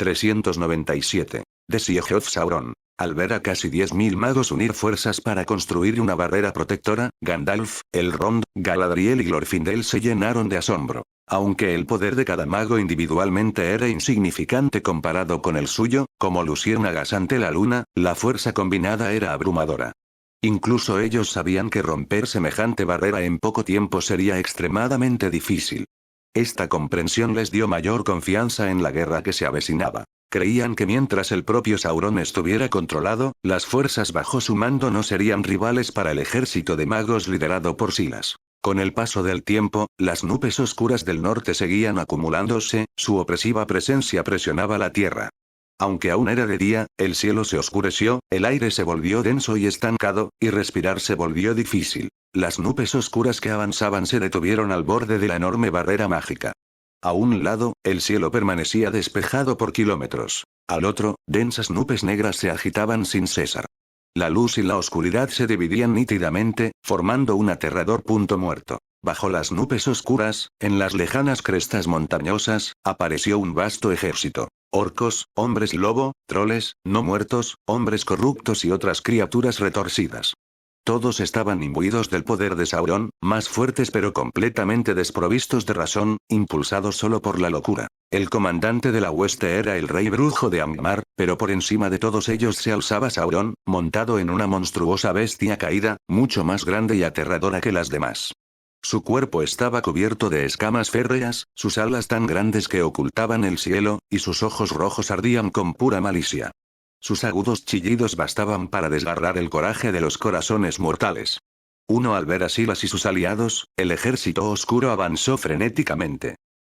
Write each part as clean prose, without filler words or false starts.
397. The Siege of Sauron. Al ver a casi 10.000 magos unir fuerzas para construir una barrera protectora, Gandalf, Elrond, Galadriel y Glorfindel se llenaron de asombro. Aunque el poder de cada mago individualmente era insignificante comparado con el suyo, como luciérnagas ante la luna, la fuerza combinada era abrumadora. Incluso ellos sabían que romper semejante barrera en poco tiempo sería extremadamente difícil. Esta comprensión les dio mayor confianza en la guerra que se avecinaba. Creían que mientras el propio Sauron estuviera controlado, las fuerzas bajo su mando no serían rivales para el ejército de magos liderado por Silas. Con el paso del tiempo, las nubes oscuras del norte seguían acumulándose, su opresiva presencia presionaba la tierra. Aunque aún era de día, el cielo se oscureció, el aire se volvió denso y estancado, y respirar se volvió difícil. Las nubes oscuras que avanzaban se detuvieron al borde de la enorme barrera mágica. A un lado, el cielo permanecía despejado por kilómetros. Al otro, densas nubes negras se agitaban sin cesar. La luz y la oscuridad se dividían nítidamente, formando un aterrador punto muerto. Bajo las nubes oscuras, en las lejanas crestas montañosas, apareció un vasto ejército. Orcos, hombres lobo, troles, no muertos, hombres corruptos y otras criaturas retorcidas. Todos estaban imbuidos del poder de Sauron, más fuertes pero completamente desprovistos de razón, impulsados solo por la locura. El comandante de la hueste era el rey brujo de Angmar, pero por encima de todos ellos se alzaba Sauron, montado en una monstruosa bestia caída, mucho más grande y aterradora que las demás. Su cuerpo estaba cubierto de escamas férreas, sus alas tan grandes que ocultaban el cielo, y sus ojos rojos ardían con pura malicia. Sus agudos chillidos bastaban para desgarrar el coraje de los corazones mortales. Al ver a Silas y sus aliados, el ejército oscuro avanzó frenéticamente.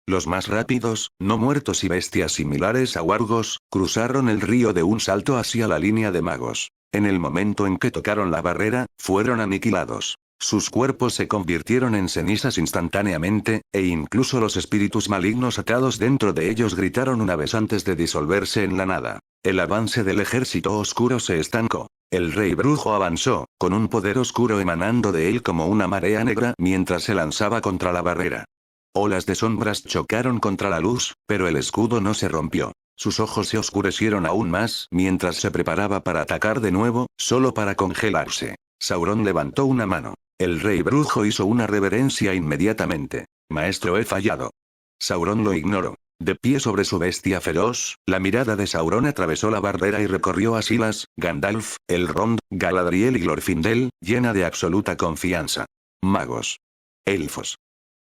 Los más rápidos, no muertos y bestias similares a wargos, cruzaron el río de un salto hacia la línea de magos. En el momento en que tocaron la barrera, fueron aniquilados. Sus cuerpos se convirtieron en cenizas instantáneamente, e incluso los espíritus malignos atados dentro de ellos gritaron una vez antes de disolverse en la nada. El avance del ejército oscuro se estancó. El rey brujo avanzó, con un poder oscuro emanando de él como una marea negra mientras se lanzaba contra la barrera. Olas de sombras chocaron contra la luz, pero el escudo no se rompió. Sus ojos se oscurecieron aún más mientras se preparaba para atacar de nuevo, solo para congelarse. Sauron levantó una mano. El rey brujo hizo una reverencia inmediatamente. Maestro, he fallado. Sauron lo ignoró. De pie sobre su bestia feroz, la mirada de Sauron atravesó la barrera y recorrió a Silas, Gandalf, Elrond, Galadriel y Glorfindel, llena de absoluta confianza. Magos. Elfos.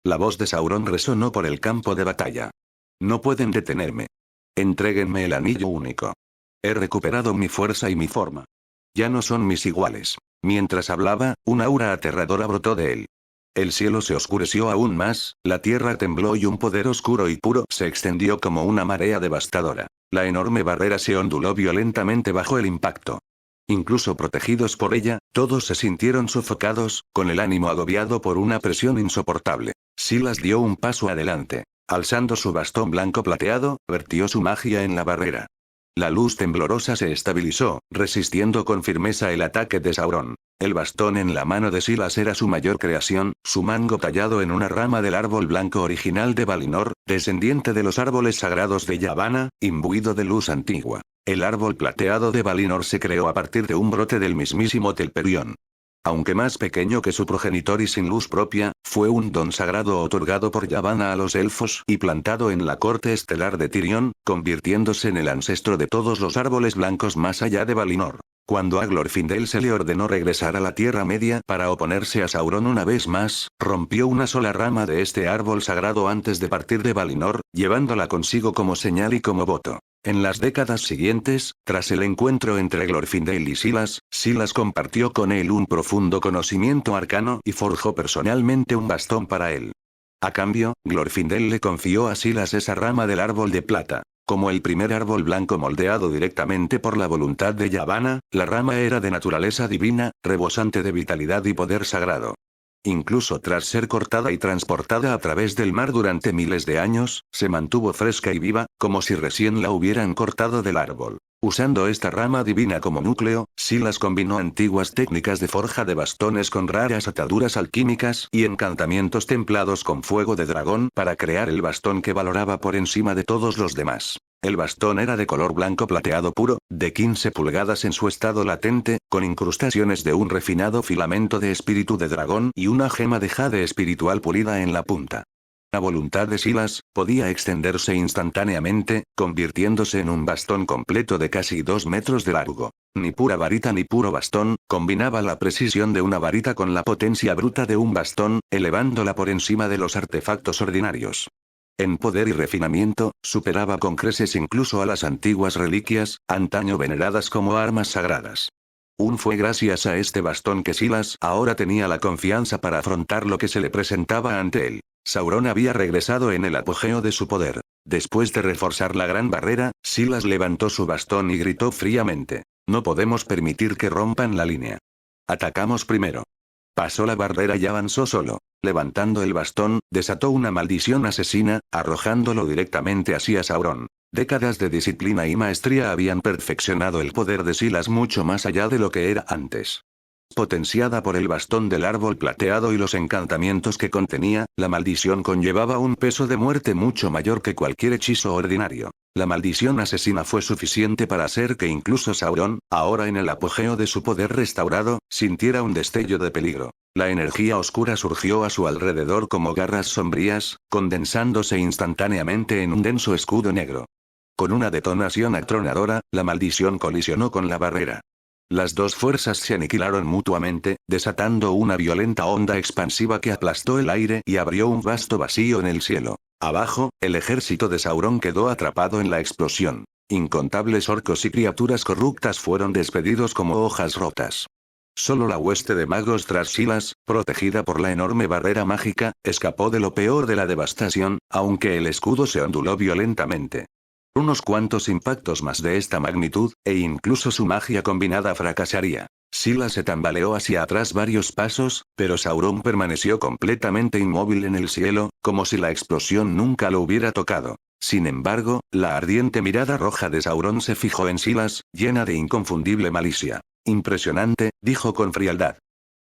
La voz de Sauron resonó por el campo de batalla. No pueden detenerme. Entréguenme el anillo único. He recuperado mi fuerza y mi forma. Ya no son mis iguales. Mientras hablaba, un aura aterradora brotó de él. El cielo se oscureció aún más, la tierra tembló y un poder oscuro y puro se extendió como una marea devastadora. La enorme barrera se onduló violentamente bajo el impacto. Incluso protegidos por ella, todos se sintieron sofocados, con el ánimo agobiado por una presión insoportable. Silas dio un paso adelante. Alzando su bastón blanco plateado, vertió su magia en la barrera. La luz temblorosa se estabilizó, resistiendo con firmeza el ataque de Sauron. El bastón en la mano de Silas era su mayor creación, su mango tallado en una rama del árbol blanco original de Valinor, descendiente de los árboles sagrados de Yavanna, imbuido de luz antigua. El árbol plateado de Valinor se creó a partir de un brote del mismísimo Telperion. Aunque más pequeño que su progenitor y sin luz propia, fue un don sagrado otorgado por Yavanna a los elfos y plantado en la corte estelar de Tirión, convirtiéndose en el ancestro de todos los árboles blancos más allá de Valinor. Cuando a Glorfindel se le ordenó regresar a la Tierra Media para oponerse a Sauron una vez más, rompió una sola rama de este árbol sagrado antes de partir de Valinor, llevándola consigo como señal y como voto. En las décadas siguientes, tras el encuentro entre Glorfindel y Silas, Silas compartió con él un profundo conocimiento arcano y forjó personalmente un bastón para él. A cambio, Glorfindel le confió a Silas esa rama del árbol de plata. Como el primer árbol blanco moldeado directamente por la voluntad de Yavanna, la rama era de naturaleza divina, rebosante de vitalidad y poder sagrado. Incluso tras ser cortada y transportada a través del mar durante miles de años, se mantuvo fresca y viva, como si recién la hubieran cortado del árbol. Usando esta rama divina como núcleo, Silas combinó antiguas técnicas de forja de bastones con raras ataduras alquímicas y encantamientos templados con fuego de dragón para crear el bastón que valoraba por encima de todos los demás. El bastón era de color blanco plateado puro, de 15 pulgadas en su estado latente, con incrustaciones de un refinado filamento de espíritu de dragón y una gema de jade espiritual pulida en la punta. La voluntad de Silas podía extenderse instantáneamente, convirtiéndose en un bastón completo de casi 2 metros de largo. Ni pura varita ni puro bastón, combinaba la precisión de una varita con la potencia bruta de un bastón, elevándola por encima de los artefactos ordinarios. En poder y refinamiento, superaba con creces incluso a las antiguas reliquias, antaño veneradas como armas sagradas. Fue gracias a este bastón que Silas ahora tenía la confianza para afrontar lo que se le presentaba ante él. Sauron había regresado en el apogeo de su poder. Después de reforzar la gran barrera, Silas levantó su bastón y gritó fríamente: «No podemos permitir que rompan la línea. Atacamos primero». Pasó la barrera y avanzó solo. Levantando el bastón, desató una maldición asesina, arrojándolo directamente hacia Sauron. Décadas de disciplina y maestría habían perfeccionado el poder de Silas mucho más allá de lo que era antes. Potenciada por el bastón del árbol plateado y los encantamientos que contenía, la maldición conllevaba un peso de muerte mucho mayor que cualquier hechizo ordinario. La maldición asesina fue suficiente para hacer que incluso Sauron, ahora en el apogeo de su poder restaurado, sintiera un destello de peligro. La energía oscura surgió a su alrededor como garras sombrías, condensándose instantáneamente en un denso escudo negro. Con una detonación atronadora, la maldición colisionó con la barrera. Las dos fuerzas se aniquilaron mutuamente, desatando una violenta onda expansiva que aplastó el aire y abrió un vasto vacío en el cielo. Abajo, el ejército de Sauron quedó atrapado en la explosión. Incontables orcos y criaturas corruptas fueron despedidos como hojas rotas. Solo la hueste de magos tras Silas, protegida por la enorme barrera mágica, escapó de lo peor de la devastación, aunque el escudo se onduló violentamente. Unos cuantos impactos más de esta magnitud, e incluso su magia combinada fracasaría. Silas se tambaleó hacia atrás varios pasos, pero Sauron permaneció completamente inmóvil en el cielo, como si la explosión nunca lo hubiera tocado. Sin embargo, la ardiente mirada roja de Sauron se fijó en Silas, llena de inconfundible malicia. «Impresionante», dijo con frialdad.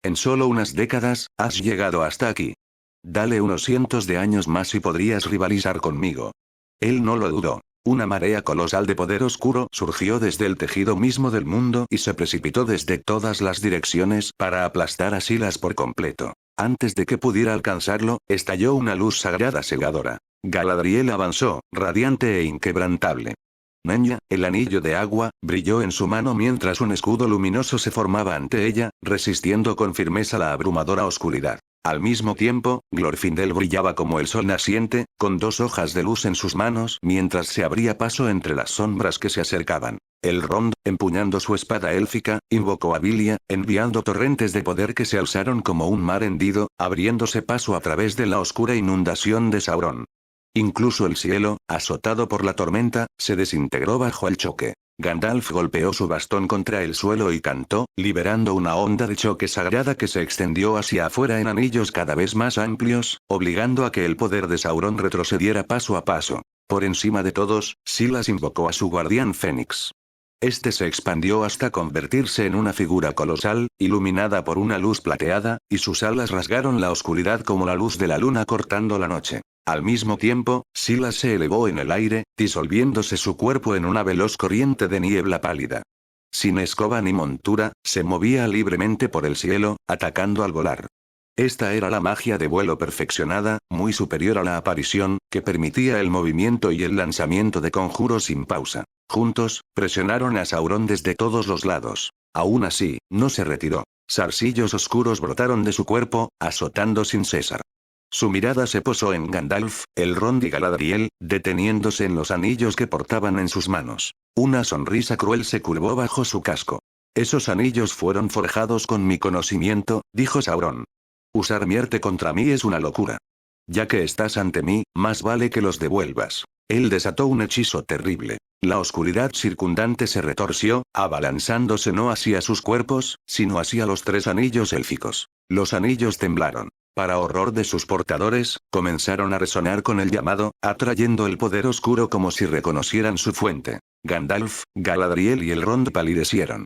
«En solo unas décadas, has llegado hasta aquí. Dale unos cientos de años más y podrías rivalizar conmigo». Él no lo dudó. Una marea colosal de poder oscuro surgió desde el tejido mismo del mundo y se precipitó desde todas las direcciones para aplastar a Silas por completo. Antes de que pudiera alcanzarlo, estalló una luz sagrada cegadora. Galadriel avanzó, radiante e inquebrantable. Nenya, el anillo de agua, brilló en su mano mientras un escudo luminoso se formaba ante ella, resistiendo con firmeza la abrumadora oscuridad. Al mismo tiempo, Glorfindel brillaba como el sol naciente, con 2 hojas de luz en sus manos mientras se abría paso entre las sombras que se acercaban. Elrond, empuñando su espada élfica, invocó a Vilia, enviando torrentes de poder que se alzaron como un mar hendido, abriéndose paso a través de la oscura inundación de Sauron. Incluso el cielo, azotado por la tormenta, se desintegró bajo el choque. Gandalf golpeó su bastón contra el suelo y cantó, liberando una onda de choque sagrada que se extendió hacia afuera en anillos cada vez más amplios, obligando a que el poder de Sauron retrocediera paso a paso. Por encima de todos, Silas invocó a su guardián Fénix. Este se expandió hasta convertirse en una figura colosal, iluminada por una luz plateada, y sus alas rasgaron la oscuridad como la luz de la luna cortando la noche. Al mismo tiempo, Silas se elevó en el aire, disolviéndose su cuerpo en una veloz corriente de niebla pálida. Sin escoba ni montura, se movía libremente por el cielo, atacando al volar. Esta era la magia de vuelo perfeccionada, muy superior a la aparición, que permitía el movimiento y el lanzamiento de conjuros sin pausa. Juntos, presionaron a Sauron desde todos los lados. Aún así, no se retiró. Zarcillos oscuros brotaron de su cuerpo, azotando sin cesar. Su mirada se posó en Gandalf, Elrond y Galadriel, deteniéndose en los anillos que portaban en sus manos. Una sonrisa cruel se curvó bajo su casco. «Esos anillos fueron forjados con mi conocimiento», dijo Sauron. «Usar mi arte contra mí es una locura. Ya que estás ante mí, más vale que los devuelvas». Él desató un hechizo terrible. La oscuridad circundante se retorció, abalanzándose no hacia sus cuerpos, sino hacia los 3 anillos élficos. Los anillos temblaron. Para horror de sus portadores, comenzaron a resonar con el llamado, atrayendo el poder oscuro como si reconocieran su fuente. Gandalf, Galadriel y Elrond palidecieron.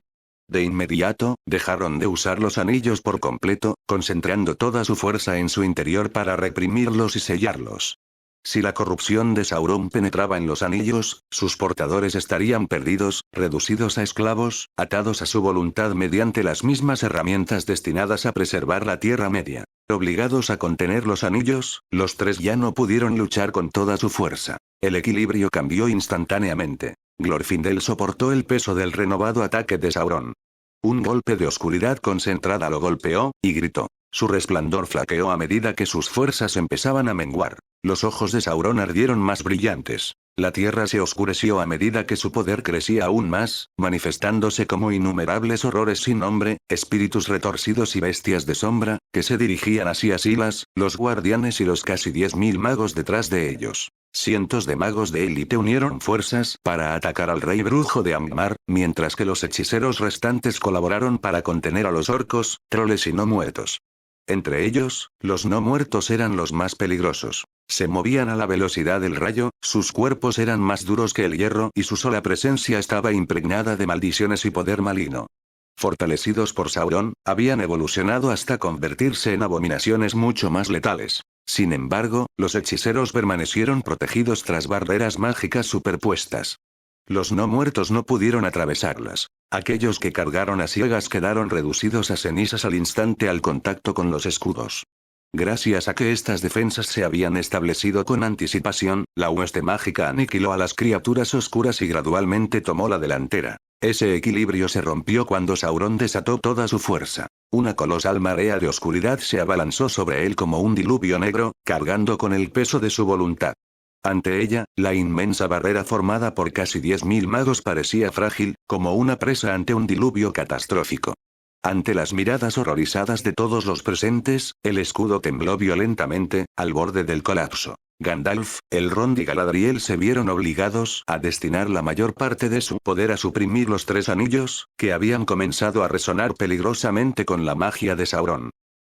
De inmediato, dejaron de usar los anillos por completo, concentrando toda su fuerza en su interior para reprimirlos y sellarlos. Si la corrupción de Sauron penetraba en los anillos, sus portadores estarían perdidos, reducidos a esclavos, atados a su voluntad mediante las mismas herramientas destinadas a preservar la Tierra Media. Obligados a contener los anillos, los tres ya no pudieron luchar con toda su fuerza. El equilibrio cambió instantáneamente. Glorfindel soportó el peso del renovado ataque de Sauron. Un golpe de oscuridad concentrada lo golpeó, y gritó. Su resplandor flaqueó a medida que sus fuerzas empezaban a menguar. Los ojos de Sauron ardieron más brillantes. La tierra se oscureció a medida que su poder crecía aún más, manifestándose como innumerables horrores sin nombre, espíritus retorcidos y bestias de sombra, que se dirigían hacia Silas, los guardianes y los casi 10.000 magos detrás de ellos. Cientos de magos de élite unieron fuerzas para atacar al rey brujo de Angmar, mientras que los hechiceros restantes colaboraron para contener a los orcos, troles y no muertos. Entre ellos, los no muertos eran los más peligrosos. Se movían a la velocidad del rayo, sus cuerpos eran más duros que el hierro y su sola presencia estaba impregnada de maldiciones y poder maligno. Fortalecidos por Sauron, habían evolucionado hasta convertirse en abominaciones mucho más letales. Sin embargo, los hechiceros permanecieron protegidos tras barreras mágicas superpuestas. Los no muertos no pudieron atravesarlas. Aquellos que cargaron a ciegas quedaron reducidos a cenizas al instante al contacto con los escudos. Gracias a que estas defensas se habían establecido con anticipación, la hueste mágica aniquiló a las criaturas oscuras y gradualmente tomó la delantera. Ese equilibrio se rompió cuando Sauron desató toda su fuerza. Una colosal marea de oscuridad se abalanzó sobre él como un diluvio negro, cargando con el peso de su voluntad. Ante ella, la inmensa barrera formada por casi 10.000 magos parecía frágil, como una presa ante un diluvio catastrófico. Ante las miradas horrorizadas de todos los presentes, el escudo tembló violentamente, al borde del colapso. Gandalf, Elrond y Galadriel se vieron obligados a destinar la mayor parte de su poder a suprimir los tres anillos, que habían comenzado a resonar peligrosamente con la magia de Sauron.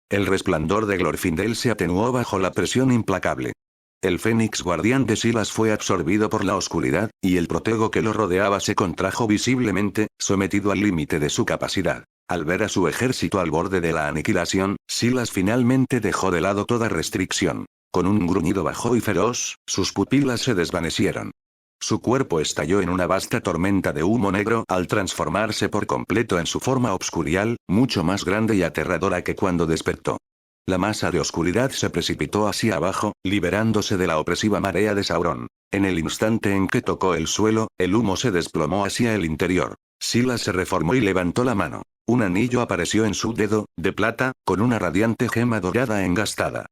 El resplandor de Glorfindel se atenuó bajo la presión implacable. El Fénix guardián de Silas fue absorbido por la oscuridad, y el protego que lo rodeaba se contrajo visiblemente, sometido al límite de su capacidad. Al ver a su ejército al borde de la aniquilación, Silas finalmente dejó de lado toda restricción. Con un gruñido bajo y feroz, sus pupilas se desvanecieron. Su cuerpo estalló en una vasta tormenta de humo negro al transformarse por completo en su forma obscurial, mucho más grande y aterradora que cuando despertó. La masa de oscuridad se precipitó hacia abajo, liberándose de la opresiva marea de Sauron. En el instante en que tocó el suelo, el humo se desplomó hacia el interior. Silas se reformó y levantó la mano. Un anillo apareció en su dedo, de plata, con una radiante gema dorada engastada.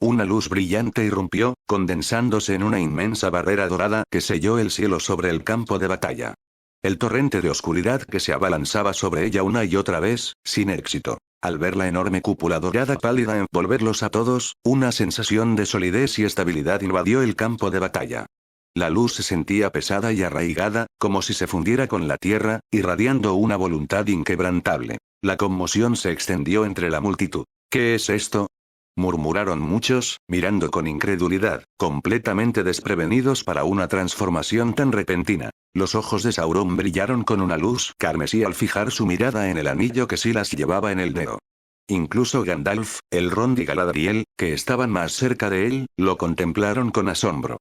Una luz brillante irrumpió, condensándose en una inmensa barrera dorada que selló el cielo sobre el campo de batalla. El torrente de oscuridad que se abalanzaba sobre ella una y otra vez, sin éxito. Al ver la enorme cúpula dorada pálida envolverlos a todos, una sensación de solidez y estabilidad invadió el campo de batalla. La luz se sentía pesada y arraigada, como si se fundiera con la tierra, irradiando una voluntad inquebrantable. La conmoción se extendió entre la multitud. ¿Qué es esto?, murmuraron muchos, mirando con incredulidad, completamente desprevenidos para una transformación tan repentina. Los ojos de Sauron brillaron con una luz carmesí al fijar su mirada en el anillo que Silas llevaba en el dedo. Incluso Gandalf, Elrond y Galadriel, que estaban más cerca de él, lo contemplaron con asombro.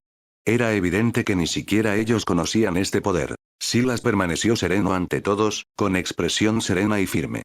Era evidente que ni siquiera ellos conocían este poder. Silas permaneció sereno ante todos, con expresión serena y firme.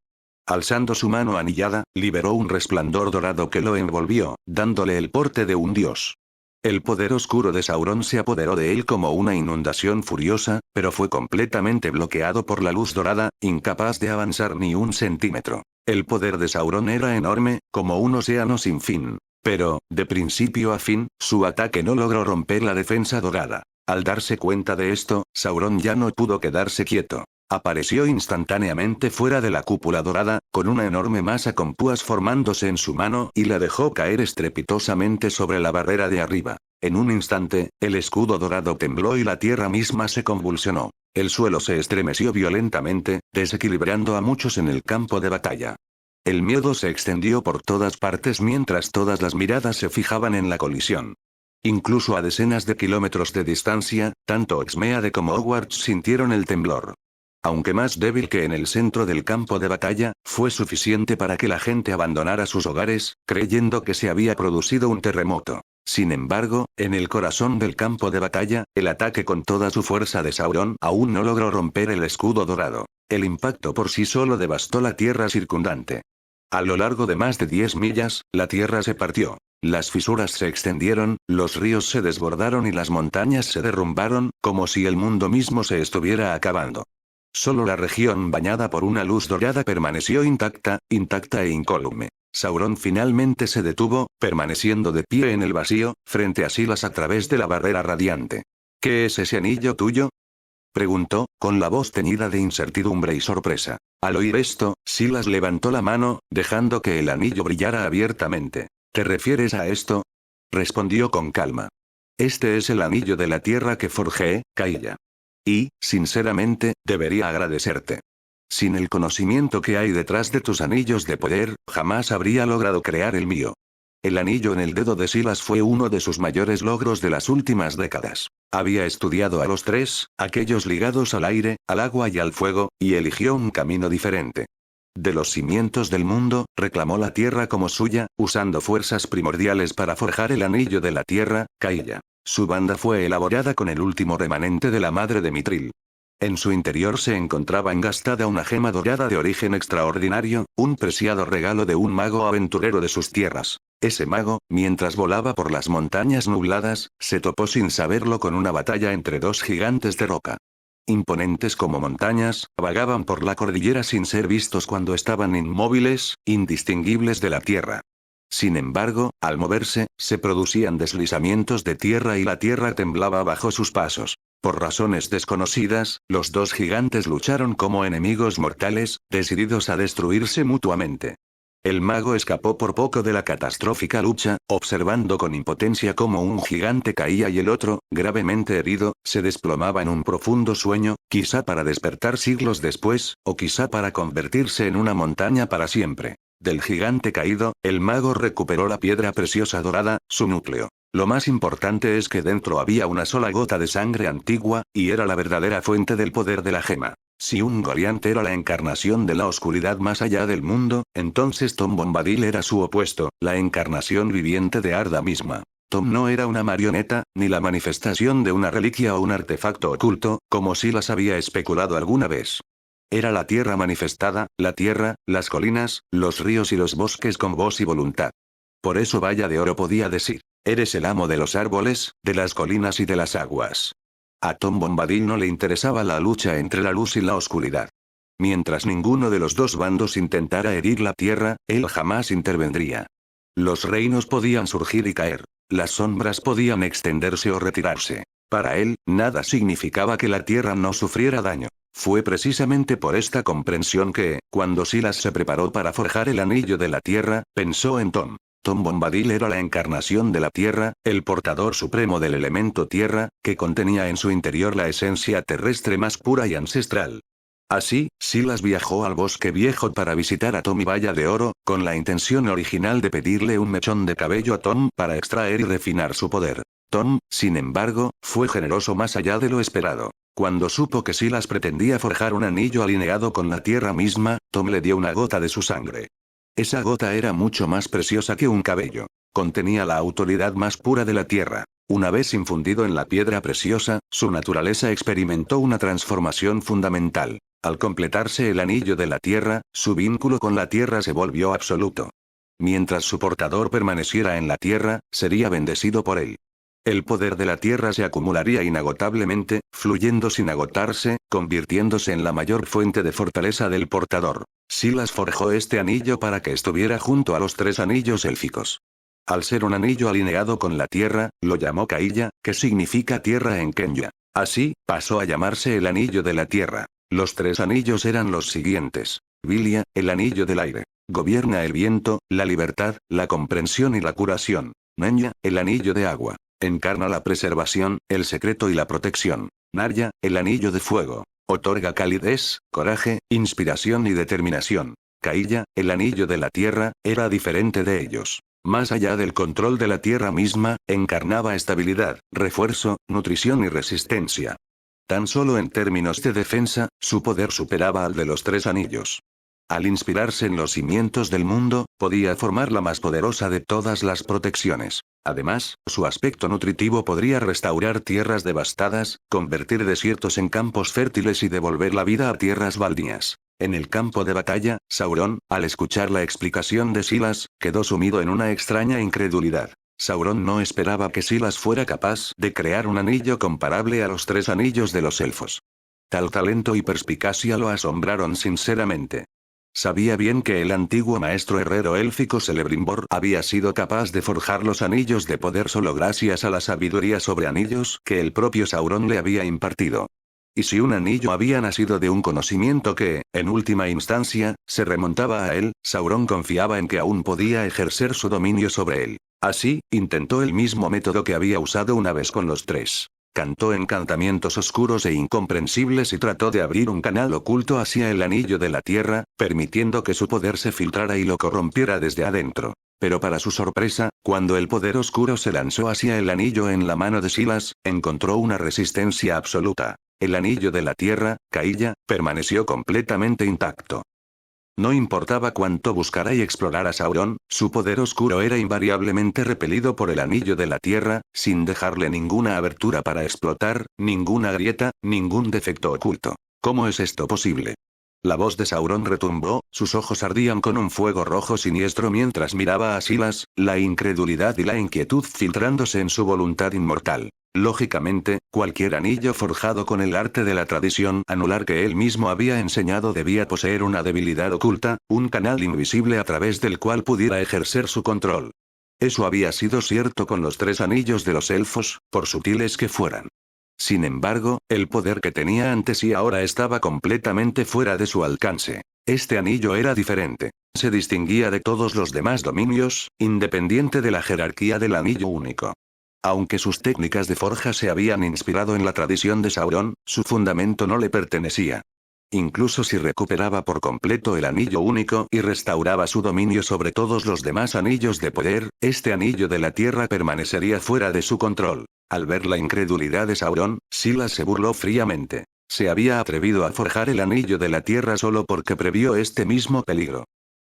Alzando su mano anillada, liberó un resplandor dorado que lo envolvió, dándole el porte de un dios. El poder oscuro de Sauron se apoderó de él como una inundación furiosa, pero fue completamente bloqueado por la luz dorada, incapaz de avanzar ni un centímetro. El poder de Sauron era enorme, como un océano sin fin. Pero, de principio a fin, su ataque no logró romper la defensa dorada. Al darse cuenta de esto, Sauron ya no pudo quedarse quieto. Apareció instantáneamente fuera de la cúpula dorada, con una enorme masa con púas formándose en su mano y la dejó caer estrepitosamente sobre la barrera de arriba. En un instante, el escudo dorado tembló y la tierra misma se convulsionó. El suelo se estremeció violentamente, desequilibrando a muchos en el campo de batalla. El miedo se extendió por todas partes mientras todas las miradas se fijaban en la colisión. Incluso a decenas de kilómetros de distancia, tanto Oxmeade como Hogwarts sintieron el temblor. Aunque más débil que en el centro del campo de batalla, fue suficiente para que la gente abandonara sus hogares, creyendo que se había producido un terremoto. Sin embargo, en el corazón del campo de batalla, el ataque con toda su fuerza de Sauron aún no logró romper el escudo dorado. El impacto por sí solo devastó la tierra circundante. A lo largo de más de 10 millas, la tierra se partió. Las fisuras se extendieron, los ríos se desbordaron y las montañas se derrumbaron, como si el mundo mismo se estuviera acabando. Solo la región bañada por una luz dorada permaneció intacta e incólume. Sauron finalmente se detuvo, permaneciendo de pie en el vacío, frente a Silas a través de la barrera radiante. ¿Qué es ese anillo tuyo?, preguntó, con la voz teñida de incertidumbre y sorpresa. Al oír esto, Silas levantó la mano, dejando que el anillo brillara abiertamente. ¿Te refieres a esto?, respondió con calma. Este es el anillo de la tierra que forjé, Cailla. Y, sinceramente, debería agradecerte. Sin el conocimiento que hay detrás de tus anillos de poder, jamás habría logrado crear el mío. El anillo en el dedo de Silas fue uno de sus mayores logros de las últimas décadas. Había estudiado a los tres, aquellos ligados al aire, al agua y al fuego, y eligió un camino diferente. De los cimientos del mundo, reclamó la tierra como suya, usando fuerzas primordiales para forjar el anillo de la tierra, Cailla. Su banda fue elaborada con el último remanente de la madre de Mithril. En su interior se encontraba engastada una gema dorada de origen extraordinario, un preciado regalo de un mago aventurero de sus tierras. Ese mago, mientras volaba por las montañas nubladas, se topó sin saberlo con una batalla entre dos gigantes de roca. Imponentes como montañas, vagaban por la cordillera sin ser vistos cuando estaban inmóviles, indistinguibles de la tierra. Sin embargo, al moverse, se producían deslizamientos de tierra y la tierra temblaba bajo sus pasos. Por razones desconocidas, los dos gigantes lucharon como enemigos mortales, decididos a destruirse mutuamente. El mago escapó por poco de la catastrófica lucha, observando con impotencia cómo un gigante caía y el otro, gravemente herido, se desplomaba en un profundo sueño, quizá para despertar siglos después, o quizá para convertirse en una montaña para siempre. Del gigante caído, el mago recuperó la piedra preciosa dorada, su núcleo. Lo más importante es que dentro había una sola gota de sangre antigua, y era la verdadera fuente del poder de la gema. Si un Goliath era la encarnación de la oscuridad más allá del mundo, entonces Tom Bombadil era su opuesto, la encarnación viviente de Arda misma. Tom no era una marioneta, ni la manifestación de una reliquia o un artefacto oculto, como Silas había especulado alguna vez. Era la tierra manifestada, la tierra, las colinas, los ríos y los bosques con voz y voluntad. Por eso Valla de Oro podía decir: eres el amo de los árboles, de las colinas y de las aguas. A Tom Bombadil no le interesaba la lucha entre la luz y la oscuridad. Mientras ninguno de los dos bandos intentara herir la tierra, él jamás intervendría. Los reinos podían surgir y caer. Las sombras podían extenderse o retirarse. Para él, nada significaba que la tierra no sufriera daño. Fue precisamente por esta comprensión que, cuando Silas se preparó para forjar el anillo de la tierra, pensó en Tom. Tom Bombadil era la encarnación de la tierra, el portador supremo del elemento tierra, que contenía en su interior la esencia terrestre más pura y ancestral. Así, Silas viajó al bosque viejo para visitar a Tom y Valla de Oro, con la intención original de pedirle un mechón de cabello a Tom para extraer y refinar su poder. Tom, sin embargo, fue generoso más allá de lo esperado. Cuando supo que Silas pretendía forjar un anillo alineado con la tierra misma, Tom le dio una gota de su sangre. Esa gota era mucho más preciosa que un cabello. Contenía la autoridad más pura de la tierra. Una vez infundido en la piedra preciosa, su naturaleza experimentó una transformación fundamental. Al completarse el anillo de la tierra, su vínculo con la tierra se volvió absoluto. Mientras su portador permaneciera en la tierra, sería bendecido por él. El poder de la tierra se acumularía inagotablemente, fluyendo sin agotarse, convirtiéndose en la mayor fuente de fortaleza del portador. Silas forjó este anillo para que estuviera junto a los tres anillos élficos. Al ser un anillo alineado con la tierra, lo llamó Cailla, que significa tierra en Quenya. Así, pasó a llamarse el anillo de la tierra. Los tres anillos eran los siguientes. Vilia, el anillo del aire. Gobierna el viento, la libertad, la comprensión y la curación. Nenya, el anillo de agua. Encarna la preservación, el secreto y la protección. Narya, el anillo de fuego. Otorga calidez, coraje, inspiración y determinación. Cailla, el anillo de la tierra, era diferente de ellos. Más allá del control de la tierra misma, encarnaba estabilidad, refuerzo, nutrición y resistencia. Tan solo en términos de defensa, su poder superaba al de los tres anillos. Al inspirarse en los cimientos del mundo, podía formar la más poderosa de todas las protecciones. Además, su aspecto nutritivo podría restaurar tierras devastadas, convertir desiertos en campos fértiles y devolver la vida a tierras baldías. En el campo de batalla, Sauron, al escuchar la explicación de Silas, quedó sumido en una extraña incredulidad. Sauron no esperaba que Silas fuera capaz de crear un anillo comparable a los tres anillos de los elfos. Tal talento y perspicacia lo asombraron sinceramente. Sabía bien que el antiguo maestro herrero élfico Celebrimbor había sido capaz de forjar los anillos de poder solo gracias a la sabiduría sobre anillos que el propio Sauron le había impartido. Y si un anillo había nacido de un conocimiento que, en última instancia, se remontaba a él, Sauron confiaba en que aún podía ejercer su dominio sobre él. Así, intentó el mismo método que había usado una vez con los tres. Cantó encantamientos oscuros e incomprensibles y trató de abrir un canal oculto hacia el anillo de la tierra, permitiendo que su poder se filtrara y lo corrompiera desde adentro. Pero para su sorpresa, cuando el poder oscuro se lanzó hacia el anillo en la mano de Silas, encontró una resistencia absoluta. El anillo de la tierra, Cailla, permaneció completamente intacto. No importaba cuánto buscara y explorara Sauron, su poder oscuro era invariablemente repelido por el anillo de la tierra, sin dejarle ninguna abertura para explotar, ninguna grieta, ningún defecto oculto. ¿Cómo es esto posible? La voz de Sauron retumbó, sus ojos ardían con un fuego rojo siniestro mientras miraba a Silas, la incredulidad y la inquietud filtrándose en su voluntad inmortal. Lógicamente, cualquier anillo forjado con el arte de la tradición anular que él mismo había enseñado debía poseer una debilidad oculta, un canal invisible a través del cual pudiera ejercer su control. Eso había sido cierto con los tres anillos de los elfos, por sutiles que fueran. Sin embargo, el poder que tenía antes y ahora estaba completamente fuera de su alcance. Este anillo era diferente. Se distinguía de todos los demás dominios, independiente de la jerarquía del anillo único. Aunque sus técnicas de forja se habían inspirado en la tradición de Sauron, su fundamento no le pertenecía. Incluso si recuperaba por completo el anillo único y restauraba su dominio sobre todos los demás anillos de poder, este anillo de la tierra permanecería fuera de su control. Al ver la incredulidad de Sauron, Silas se burló fríamente. Se había atrevido a forjar el anillo de la tierra solo porque previó este mismo peligro.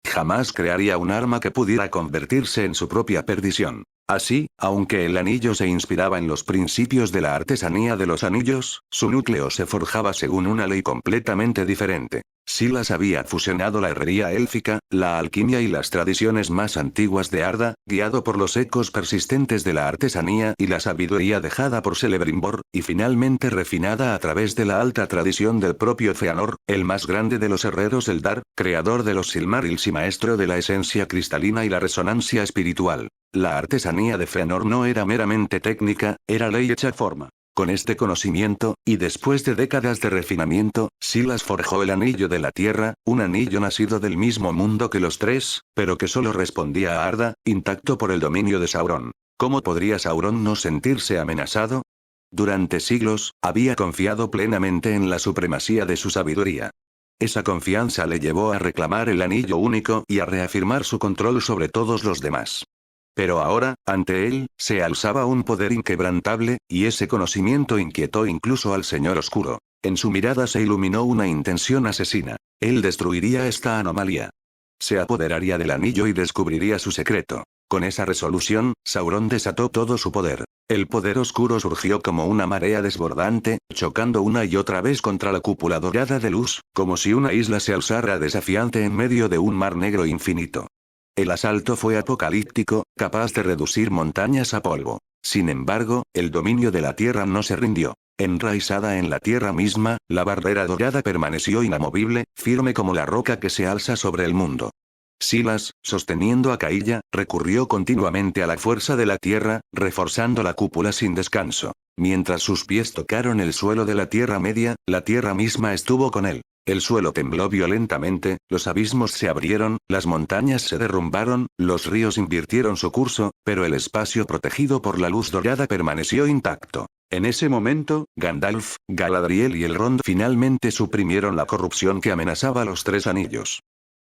Jamás crearía un arma que pudiera convertirse en su propia perdición. Así, aunque el anillo se inspiraba en los principios de la artesanía de los anillos, su núcleo se forjaba según una ley completamente diferente. Silas había fusionado la herrería élfica, la alquimia y las tradiciones más antiguas de Arda, guiado por los ecos persistentes de la artesanía y la sabiduría dejada por Celebrimbor, y finalmente refinada a través de la alta tradición del propio Fëanor, el más grande de los herreros Eldar, creador de los Silmarils y maestro de la esencia cristalina y la resonancia espiritual. La artesanía de Fëanor no era meramente técnica, era ley hecha forma. Con este conocimiento, y después de décadas de refinamiento, Silas forjó el anillo de la tierra, un anillo nacido del mismo mundo que los tres, pero que solo respondía a Arda, intacto por el dominio de Sauron. ¿Cómo podría Sauron no sentirse amenazado? Durante siglos, había confiado plenamente en la supremacía de su sabiduría. Esa confianza le llevó a reclamar el anillo único y a reafirmar su control sobre todos los demás. Pero ahora, ante él, se alzaba un poder inquebrantable, y ese conocimiento inquietó incluso al Señor Oscuro. En su mirada se iluminó una intención asesina. Él destruiría esta anomalía. Se apoderaría del anillo y descubriría su secreto. Con esa resolución, Sauron desató todo su poder. El poder oscuro surgió como una marea desbordante, chocando una y otra vez contra la cúpula dorada de luz, como si una isla se alzara desafiante en medio de un mar negro infinito. El asalto fue apocalíptico, capaz de reducir montañas a polvo. Sin embargo, el dominio de la tierra no se rindió. Enraizada en la tierra misma, la barrera dorada permaneció inamovible, firme como la roca que se alza sobre el mundo. Silas, sosteniendo a Cailla, recurrió continuamente a la fuerza de la tierra, reforzando la cúpula sin descanso. Mientras sus pies tocaron el suelo de la Tierra Media, la tierra misma estuvo con él. El suelo tembló violentamente, los abismos se abrieron, las montañas se derrumbaron, los ríos invirtieron su curso, pero el espacio protegido por la luz dorada permaneció intacto. En ese momento, Gandalf, Galadriel y Elrond finalmente suprimieron la corrupción que amenazaba los tres anillos.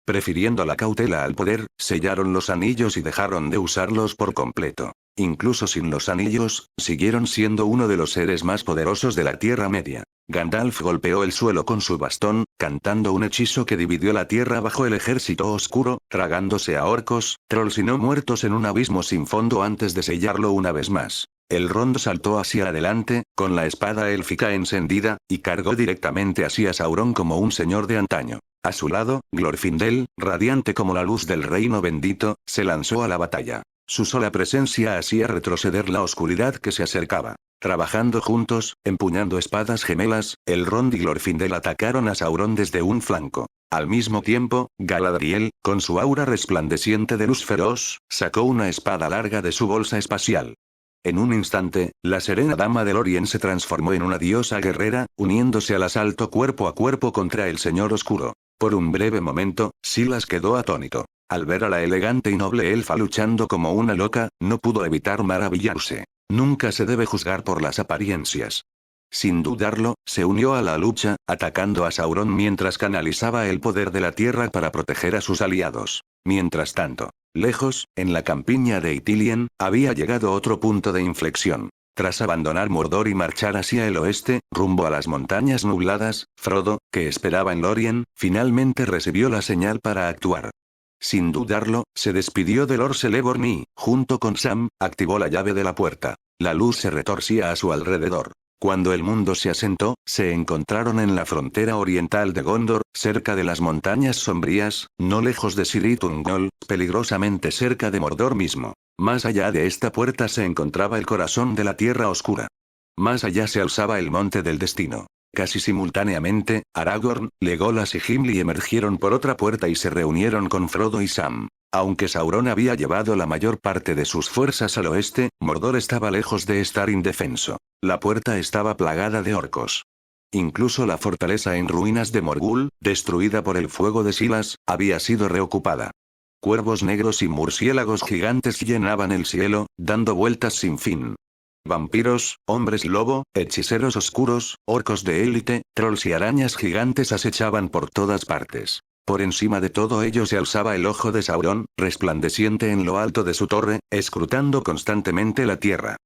Prefiriendo la cautela al poder, sellaron los anillos y dejaron de usarlos por completo. Incluso sin los anillos, siguieron siendo uno de los seres más poderosos de la Tierra Media. Gandalf golpeó el suelo con su bastón, cantando un hechizo que dividió la tierra bajo el ejército oscuro, tragándose a orcos, trolls y no muertos en un abismo sin fondo antes de sellarlo una vez más. El Rond saltó hacia adelante, con la espada élfica encendida, y cargó directamente hacia Sauron como un señor de antaño. A su lado, Glorfindel, radiante como la luz del reino bendito, se lanzó a la batalla. Su sola presencia hacía retroceder la oscuridad que se acercaba. Trabajando juntos, empuñando espadas gemelas, Elrond y Glorfindel atacaron a Sauron desde un flanco. Al mismo tiempo, Galadriel, con su aura resplandeciente de luz feroz, sacó una espada larga de su bolsa espacial. En un instante, la serena dama de Lórien se transformó en una diosa guerrera, uniéndose al asalto cuerpo a cuerpo contra el Señor Oscuro. Por un breve momento, Silas quedó atónito. Al ver a la elegante y noble elfa luchando como una loca, no pudo evitar maravillarse. Nunca se debe juzgar por las apariencias. Sin dudarlo, se unió a la lucha, atacando a Sauron mientras canalizaba el poder de la tierra para proteger a sus aliados. Mientras tanto, lejos, en la campiña de Ithilien, había llegado otro punto de inflexión. Tras abandonar Mordor y marchar hacia el oeste, rumbo a las montañas nubladas, Frodo, que esperaba en Lórien, finalmente recibió la señal para actuar. Sin dudarlo, se despidió de Lord Celeborn y, junto con Sam, activó la llave de la puerta. La luz se retorcía a su alrededor. Cuando el mundo se asentó, se encontraron en la frontera oriental de Gondor, cerca de las montañas sombrías, no lejos de Cirith Ungol, peligrosamente cerca de Mordor mismo. Más allá de esta puerta se encontraba el corazón de la Tierra Oscura. Más allá se alzaba el Monte del Destino. Casi simultáneamente, Aragorn, Legolas y Gimli emergieron por otra puerta y se reunieron con Frodo y Sam. Aunque Sauron había llevado la mayor parte de sus fuerzas al oeste, Mordor estaba lejos de estar indefenso. La puerta estaba plagada de orcos. Incluso la fortaleza en ruinas de Morgul, destruida por el fuego de Silas, había sido reocupada. Cuervos negros y murciélagos gigantes llenaban el cielo, dando vueltas sin fin. Vampiros, hombres lobo, hechiceros oscuros, orcos de élite, trolls y arañas gigantes acechaban por todas partes. Por encima de todo ello se alzaba el ojo de Sauron, resplandeciente en lo alto de su torre, escrutando constantemente la tierra.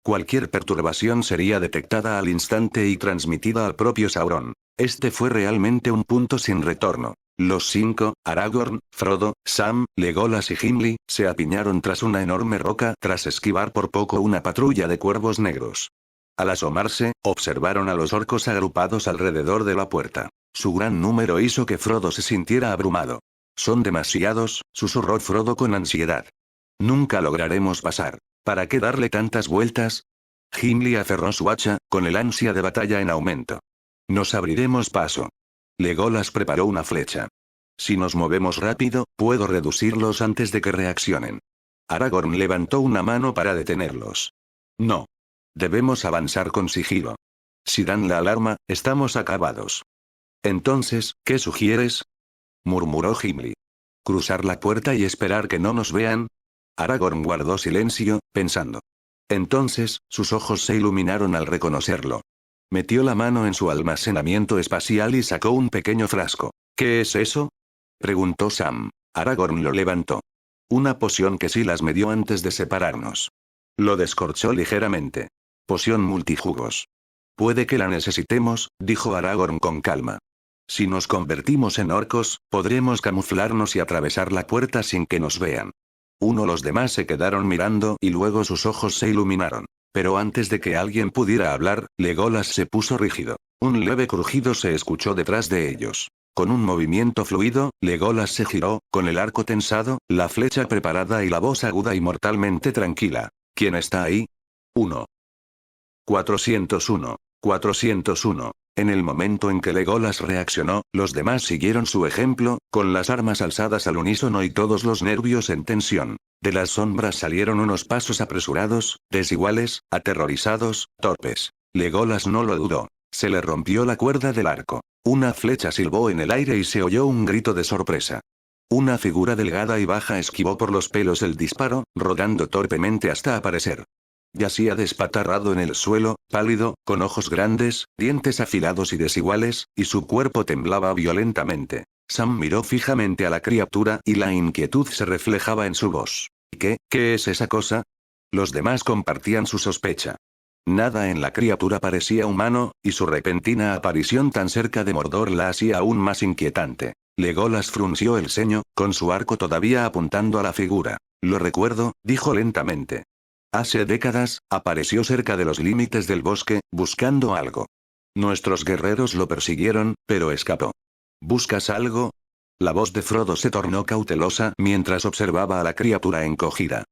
Cualquier perturbación sería detectada al instante y transmitida al propio Sauron. Este fue realmente un punto sin retorno. Los cinco, Aragorn, Frodo, Sam, Legolas y Gimli, se apiñaron tras una enorme roca tras esquivar por poco una patrulla de cuervos negros. Al asomarse, observaron a los orcos agrupados alrededor de la puerta. Su gran número hizo que Frodo se sintiera abrumado. «Son demasiados», susurró Frodo con ansiedad. «Nunca lograremos pasar. ¿Para qué darle tantas vueltas?» Gimli aferró su hacha, con el ansia de batalla en aumento. «Nos abriremos paso». Legolas preparó una flecha. «Si nos movemos rápido, puedo reducirlos antes de que reaccionen». Aragorn levantó una mano para detenerlos. «No. Debemos avanzar con sigilo. Si dan la alarma, estamos acabados». «Entonces, ¿qué sugieres?», murmuró Gimli. «¿Cruzar la puerta y esperar que no nos vean?». Aragorn guardó silencio, pensando. Entonces, sus ojos se iluminaron al reconocerlo. Metió la mano en su almacenamiento espacial y sacó un pequeño frasco. «¿Qué es eso?», preguntó Sam. Aragorn lo levantó. «Una poción que Silas me dio antes de separarnos». Lo descorchó ligeramente. «Poción multijugos». «Puede que la necesitemos», dijo Aragorn con calma. «Si nos convertimos en orcos, podremos camuflarnos y atravesar la puerta sin que nos vean». Los demás se quedaron mirando y luego sus ojos se iluminaron. Pero antes de que alguien pudiera hablar, Legolas se puso rígido. Un leve crujido se escuchó detrás de ellos. Con un movimiento fluido, Legolas se giró, con el arco tensado, la flecha preparada y la voz aguda y mortalmente tranquila. «¿Quién está ahí?». «1. 401. 401. En el momento en que Legolas reaccionó, los demás siguieron su ejemplo, con las armas alzadas al unísono y todos los nervios en tensión. De las sombras salieron unos pasos apresurados, desiguales, aterrorizados, torpes. Legolas no lo dudó. Se le rompió la cuerda del arco. Una flecha silbó en el aire y se oyó un grito de sorpresa. Una figura delgada y baja esquivó por los pelos el disparo, rodando torpemente hasta aparecer. Yacía despatarrado en el suelo, pálido, con ojos grandes, dientes afilados y desiguales, y su cuerpo temblaba violentamente. Sam miró fijamente a la criatura y la inquietud se reflejaba en su voz. ¿Qué es esa cosa? Los demás compartían su sospecha. Nada en la criatura parecía humano, y su repentina aparición tan cerca de Mordor la hacía aún más inquietante. Legolas frunció el ceño, con su arco todavía apuntando a la figura. Lo recuerdo, dijo lentamente. Hace décadas, apareció cerca de los límites del bosque, buscando algo. Nuestros guerreros lo persiguieron, pero escapó. ¿Buscas algo? La voz de Frodo se tornó cautelosa mientras observaba a la criatura encogida.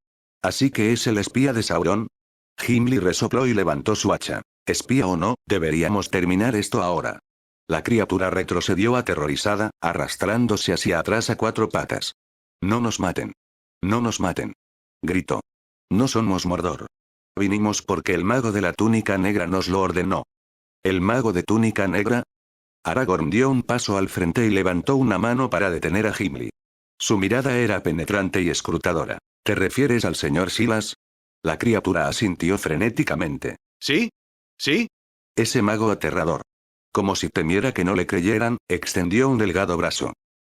¿Así que es el espía de Sauron? Gimli resopló y levantó su hacha. Espía o no, deberíamos terminar esto ahora. La criatura retrocedió aterrorizada, arrastrándose hacia atrás a 4 patas. No nos maten. No nos maten. Gritó. No somos Mordor. Vinimos porque el mago de la túnica negra nos lo ordenó. ¿El mago de túnica negra? Aragorn dio un paso al frente y levantó una mano para detener a Gimli. Su mirada era penetrante y escrutadora. ¿Te refieres al señor Silas? La criatura asintió frenéticamente. ¿Sí? ¿Sí? Ese mago aterrador. Como si temiera que no le creyeran, extendió un delgado brazo.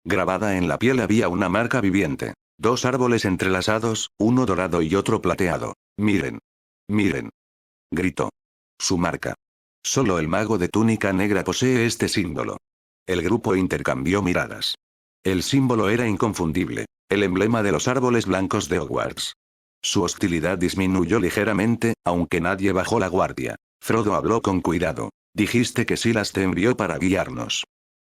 Grabada en la piel había una marca viviente. 2 árboles entrelazados, uno dorado y otro plateado. Miren. Miren. Gritó. Su marca. Solo el mago de túnica negra posee este símbolo. El grupo intercambió miradas. El símbolo era inconfundible. El emblema de los árboles blancos de Hogwarts. Su hostilidad disminuyó ligeramente, aunque nadie bajó la guardia. Frodo habló con cuidado. Dijiste que Silas te envió para guiarnos.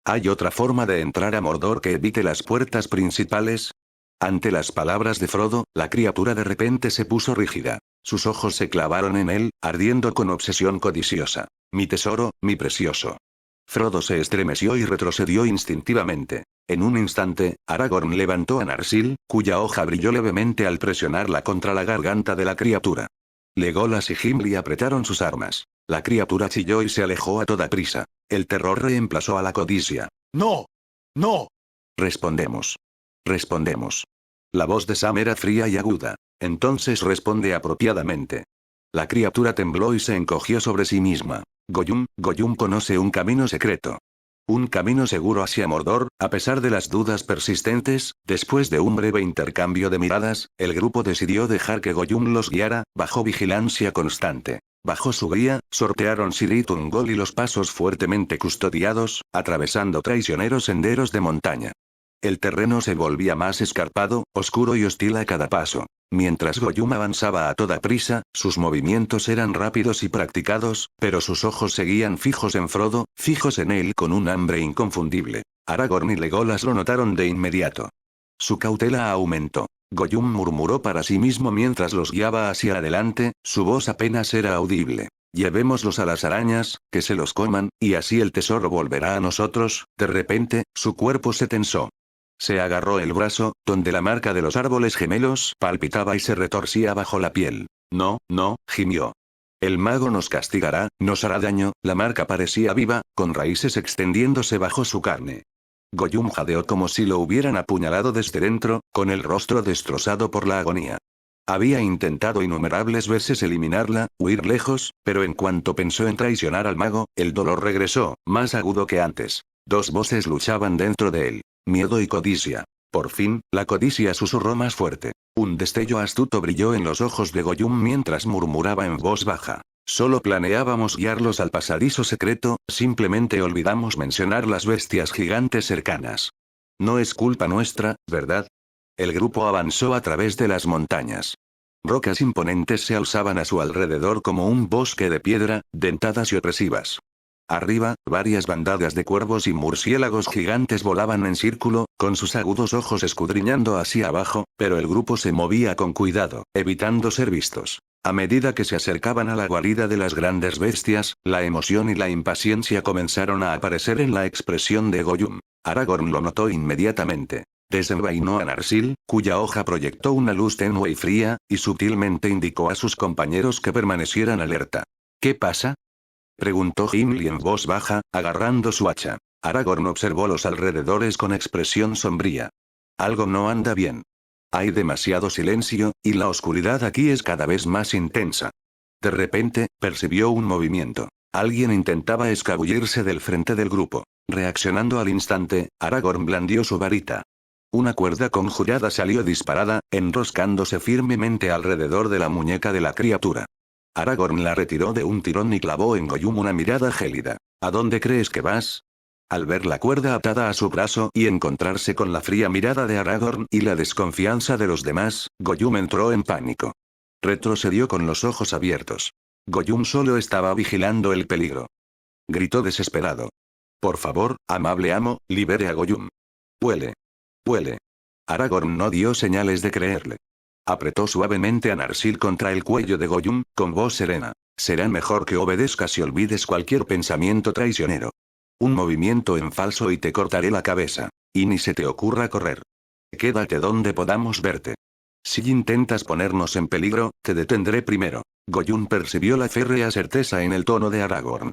¿Hay otra forma de entrar a Mordor que evite las puertas principales? Ante las palabras de Frodo, la criatura de repente se puso rígida. Sus ojos se clavaron en él, ardiendo con obsesión codiciosa. Mi tesoro, mi precioso. Frodo se estremeció y retrocedió instintivamente. En un instante, Aragorn levantó a Narsil, cuya hoja brilló levemente al presionarla contra la garganta de la criatura. Legolas y Gimli apretaron sus armas. La criatura chilló y se alejó a toda prisa. El terror reemplazó a la codicia. ¡No! ¡No! Respondemos. Respondemos. La voz de Sam era fría y aguda. Entonces responde apropiadamente. La criatura tembló y se encogió sobre sí misma. Gollum conoce un camino secreto. Un camino seguro hacia Mordor, a pesar de las dudas persistentes. Después de un breve intercambio de miradas, el grupo decidió dejar que Gollum los guiara, bajo vigilancia constante. Bajo su guía, sortearon Cirith Ungol y los pasos fuertemente custodiados, atravesando traicioneros senderos de montaña. El terreno se volvía más escarpado, oscuro y hostil a cada paso. Mientras Gollum avanzaba a toda prisa, sus movimientos eran rápidos y practicados, pero sus ojos seguían fijos en Frodo, fijos en él con un hambre inconfundible. Aragorn y Legolas lo notaron de inmediato. Su cautela aumentó. Gollum murmuró para sí mismo mientras los guiaba hacia adelante, su voz apenas era audible. Llevémoslos a las arañas, que se los coman, y así el tesoro volverá a nosotros. De repente, su cuerpo se tensó. Se agarró el brazo, donde la marca de los árboles gemelos palpitaba y se retorcía bajo la piel. No, gimió. El mago nos castigará, nos hará daño. La marca parecía viva, con raíces extendiéndose bajo su carne. Gollum jadeó como si lo hubieran apuñalado desde dentro, con el rostro destrozado por la agonía. Había intentado innumerables veces eliminarla, huir lejos, pero en cuanto pensó en traicionar al mago, el dolor regresó, más agudo que antes. 2 voces luchaban dentro de él. Miedo y codicia. Por fin, la codicia susurró más fuerte. Un destello astuto brilló en los ojos de Gollum mientras murmuraba en voz baja. Solo planeábamos guiarlos al pasadizo secreto, simplemente olvidamos mencionar las bestias gigantes cercanas. No es culpa nuestra, ¿verdad? El grupo avanzó a través de las montañas. Rocas imponentes se alzaban a su alrededor como un bosque de piedra, dentadas y opresivas. Arriba, varias bandadas de cuervos y murciélagos gigantes volaban en círculo, con sus agudos ojos escudriñando hacia abajo, pero el grupo se movía con cuidado, evitando ser vistos. A medida que se acercaban a la guarida de las grandes bestias, la emoción y la impaciencia comenzaron a aparecer en la expresión de Gollum. Aragorn lo notó inmediatamente. Desenvainó a Narsil, cuya hoja proyectó una luz tenue y fría, y sutilmente indicó a sus compañeros que permanecieran alerta. ¿Qué pasa?, preguntó Gimli en voz baja, agarrando su hacha. Aragorn observó los alrededores con expresión sombría. Algo no anda bien. Hay demasiado silencio, y la oscuridad aquí es cada vez más intensa. De repente, percibió un movimiento. Alguien intentaba escabullirse del frente del grupo. Reaccionando al instante, Aragorn blandió su varita. Una cuerda conjurada salió disparada, enroscándose firmemente alrededor de la muñeca de la criatura. Aragorn la retiró de un tirón y clavó en Gollum una mirada gélida. ¿A dónde crees que vas? Al ver la cuerda atada a su brazo y encontrarse con la fría mirada de Aragorn y la desconfianza de los demás, Gollum entró en pánico. Retrocedió con los ojos abiertos. Gollum solo estaba vigilando el peligro. Gritó desesperado. Por favor, amable amo, libere a Gollum. Vuele. Vuele. Aragorn no dio señales de creerle. Apretó suavemente a Narsil contra el cuello de Gollum, con voz serena. Será mejor que obedezcas y olvides cualquier pensamiento traicionero. Un movimiento en falso y te cortaré la cabeza. Y ni se te ocurra correr. Quédate donde podamos verte. Si intentas ponernos en peligro, te detendré primero. Gollum percibió la férrea certeza en el tono de Aragorn.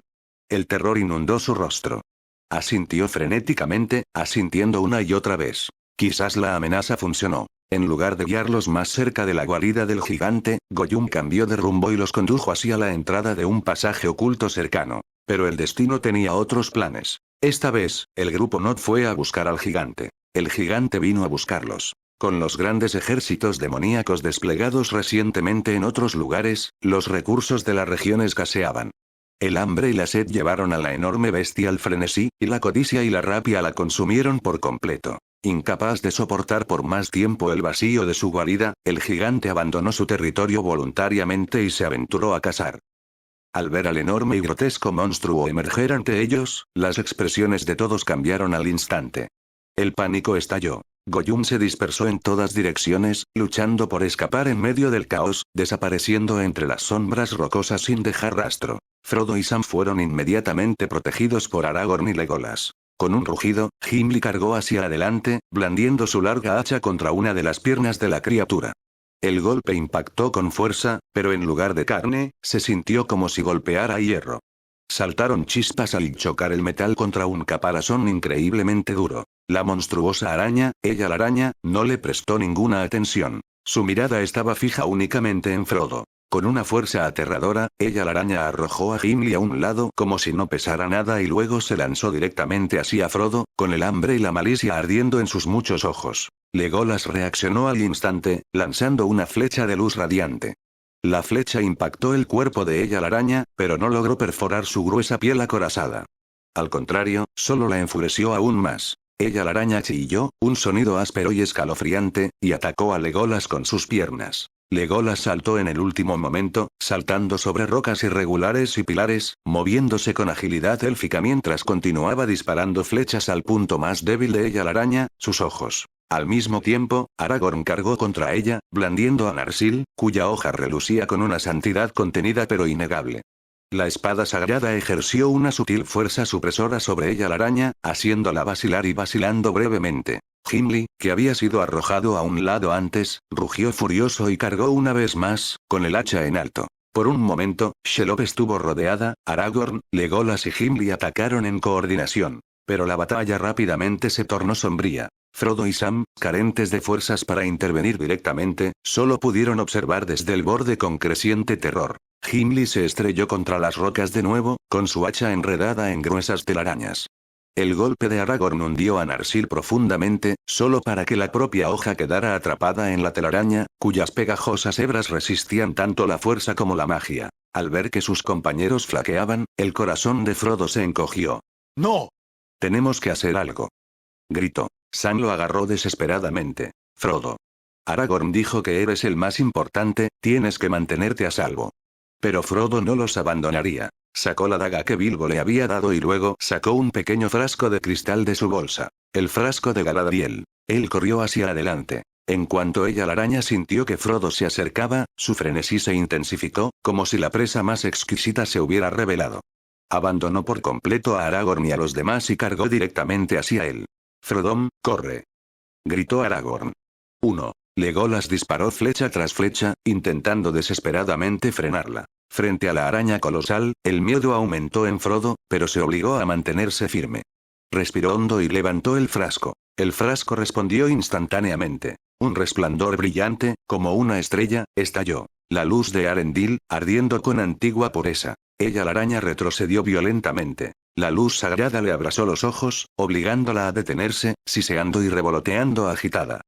El terror inundó su rostro. Asintió frenéticamente, asintiendo una y otra vez. Quizás la amenaza funcionó. En lugar de guiarlos más cerca de la guarida del gigante, Gollum cambió de rumbo y los condujo hacia la entrada de un pasaje oculto cercano. Pero el destino tenía otros planes. Esta vez, el grupo no fue a buscar al gigante. El gigante vino a buscarlos. Con los grandes ejércitos demoníacos desplegados recientemente en otros lugares, los recursos de la región escaseaban. El hambre y la sed llevaron a la enorme bestia al frenesí, y la codicia y la rabia la consumieron por completo. Incapaz de soportar por más tiempo el vacío de su guarida, el gigante abandonó su territorio voluntariamente y se aventuró a cazar. Al ver al enorme y grotesco monstruo emerger ante ellos, las expresiones de todos cambiaron al instante. El pánico estalló. Gollum se dispersó en todas direcciones, luchando por escapar en medio del caos, desapareciendo entre las sombras rocosas sin dejar rastro. Frodo y Sam fueron inmediatamente protegidos por Aragorn y Legolas. Con un rugido, Gimli cargó hacia adelante, blandiendo su larga hacha contra una de las piernas de la criatura. El golpe impactó con fuerza, pero en lugar de carne, se sintió como si golpeara hierro. Saltaron chispas al chocar el metal contra un caparazón increíblemente duro. La monstruosa araña, ella la araña, no le prestó ninguna atención. Su mirada estaba fija únicamente en Frodo. Con una fuerza aterradora, ella la araña arrojó a Gimli a un lado como si no pesara nada y luego se lanzó directamente hacia Frodo, con el hambre y la malicia ardiendo en sus muchos ojos. Legolas reaccionó al instante, lanzando una flecha de luz radiante. La flecha impactó el cuerpo de ella la araña, pero no logró perforar su gruesa piel acorazada. Al contrario, solo la enfureció aún más. Ella la araña chilló, un sonido áspero y escalofriante, y atacó a Legolas con sus piernas. Legolas saltó en el último momento, saltando sobre rocas irregulares y pilares, moviéndose con agilidad élfica mientras continuaba disparando flechas al punto más débil de ella la araña, sus ojos. Al mismo tiempo, Aragorn cargó contra ella, blandiendo a Narsil, cuya hoja relucía con una santidad contenida pero innegable. La espada sagrada ejerció una sutil fuerza supresora sobre ella la araña, haciéndola vacilar y vacilando brevemente. Gimli, que había sido arrojado a un lado antes, rugió furioso y cargó una vez más, con el hacha en alto. Por un momento, Shelob estuvo rodeada, Aragorn, Legolas y Gimli atacaron en coordinación. Pero la batalla rápidamente se tornó sombría. Frodo y Sam, carentes de fuerzas para intervenir directamente, solo pudieron observar desde el borde con creciente terror. Gimli se estrelló contra las rocas de nuevo, con su hacha enredada en gruesas telarañas. El golpe de Aragorn hundió a Narsil profundamente, solo para que la propia hoja quedara atrapada en la telaraña, cuyas pegajosas hebras resistían tanto la fuerza como la magia. Al ver que sus compañeros flaqueaban, el corazón de Frodo se encogió. ¡No! Tenemos que hacer algo. Gritó. Sam lo agarró desesperadamente. Frodo. Aragorn dijo que eres el más importante, tienes que mantenerte a salvo. Pero Frodo no los abandonaría. Sacó la daga que Bilbo le había dado y luego sacó un pequeño frasco de cristal de su bolsa. El frasco de Galadriel. Él corrió hacia adelante. En cuanto ella la araña sintió que Frodo se acercaba, su frenesí se intensificó, como si la presa más exquisita se hubiera revelado. Abandonó por completo a Aragorn y a los demás y cargó directamente hacia él. Frodom, corre. Gritó Aragorn. 1. Legolas disparó flecha tras flecha, intentando desesperadamente frenarla. Frente a la araña colosal, el miedo aumentó en Frodo, pero se obligó a mantenerse firme. Respiró hondo y levantó el frasco. El frasco respondió instantáneamente. Un resplandor brillante, como una estrella, estalló. La luz de Arendil, ardiendo con antigua pureza. Ella la araña retrocedió violentamente. La luz sagrada le abrasó los ojos, obligándola a detenerse, siseando y revoloteando agitada.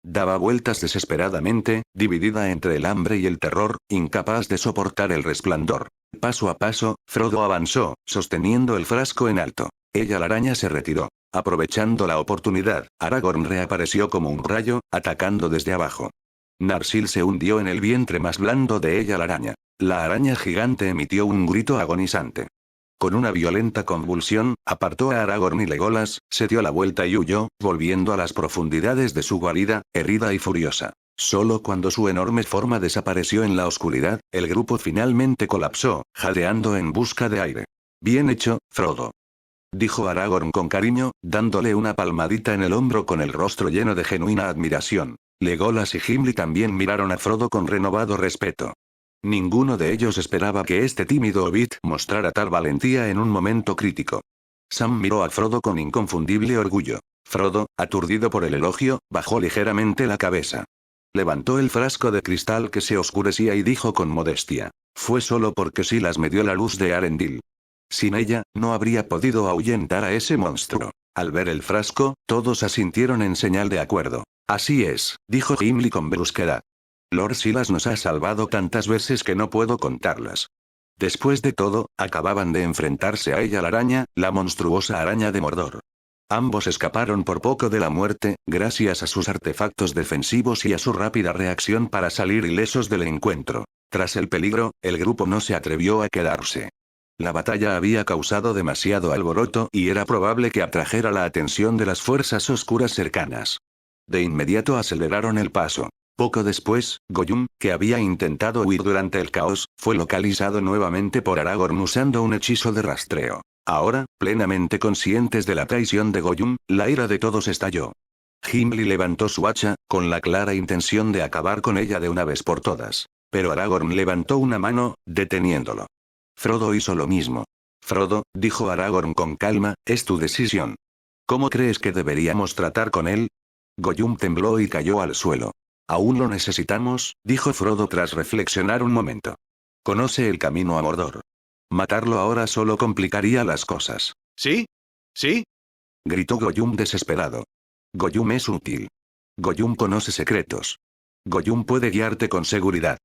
Daba vueltas desesperadamente, dividida entre el hambre y el terror, incapaz de soportar el resplandor. Paso a paso, Frodo avanzó, sosteniendo el frasco en alto. Ella la araña se retiró. Aprovechando la oportunidad, Aragorn reapareció como un rayo, atacando desde abajo. Narsil se hundió en el vientre más blando de ella la araña. La araña gigante emitió un grito agonizante. Con una violenta convulsión, apartó a Aragorn y Legolas, se dio la vuelta y huyó, volviendo a las profundidades de su guarida, herida y furiosa. Solo cuando su enorme forma desapareció en la oscuridad, el grupo finalmente colapsó, jadeando en busca de aire. Bien hecho, Frodo, dijo Aragorn con cariño, dándole una palmadita en el hombro con el rostro lleno de genuina admiración. Legolas y Gimli también miraron a Frodo con renovado respeto. Ninguno de ellos esperaba que este tímido hobbit mostrara tal valentía en un momento crítico. Sam miró a Frodo con inconfundible orgullo. Frodo, aturdido por el elogio, bajó ligeramente la cabeza. Levantó el frasco de cristal que se oscurecía y dijo con modestia: fue solo porque Silas me dio la luz de Arendil. Sin ella, no habría podido ahuyentar a ese monstruo. Al ver el frasco, todos asintieron en señal de acuerdo. Así es, dijo Gimli con brusquedad. Lord Silas nos ha salvado tantas veces que no puedo contarlas. Después de todo, acababan de enfrentarse a ella la araña, la monstruosa araña de Mordor. Ambos escaparon por poco de la muerte, gracias a sus artefactos defensivos y a su rápida reacción para salir ilesos del encuentro. Tras el peligro, el grupo no se atrevió a quedarse. La batalla había causado demasiado alboroto y era probable que atrajera la atención de las fuerzas oscuras cercanas. De inmediato aceleraron el paso. Poco después, Gollum, que había intentado huir durante el caos, fue localizado nuevamente por Aragorn usando un hechizo de rastreo. Ahora, plenamente conscientes de la traición de Gollum, la ira de todos estalló. Gimli levantó su hacha, con la clara intención de acabar con ella de una vez por todas. Pero Aragorn levantó una mano, deteniéndolo. Frodo hizo lo mismo. Frodo, dijo Aragorn con calma, es tu decisión. ¿Cómo crees que deberíamos tratar con él? Gollum tembló y cayó al suelo. Aún lo necesitamos, dijo Frodo tras reflexionar un momento. Conoce el camino a Mordor. Matarlo ahora solo complicaría las cosas. ¿Sí? ¿Sí? Gritó Gollum desesperado. Gollum es útil. Gollum conoce secretos. Gollum puede guiarte con seguridad.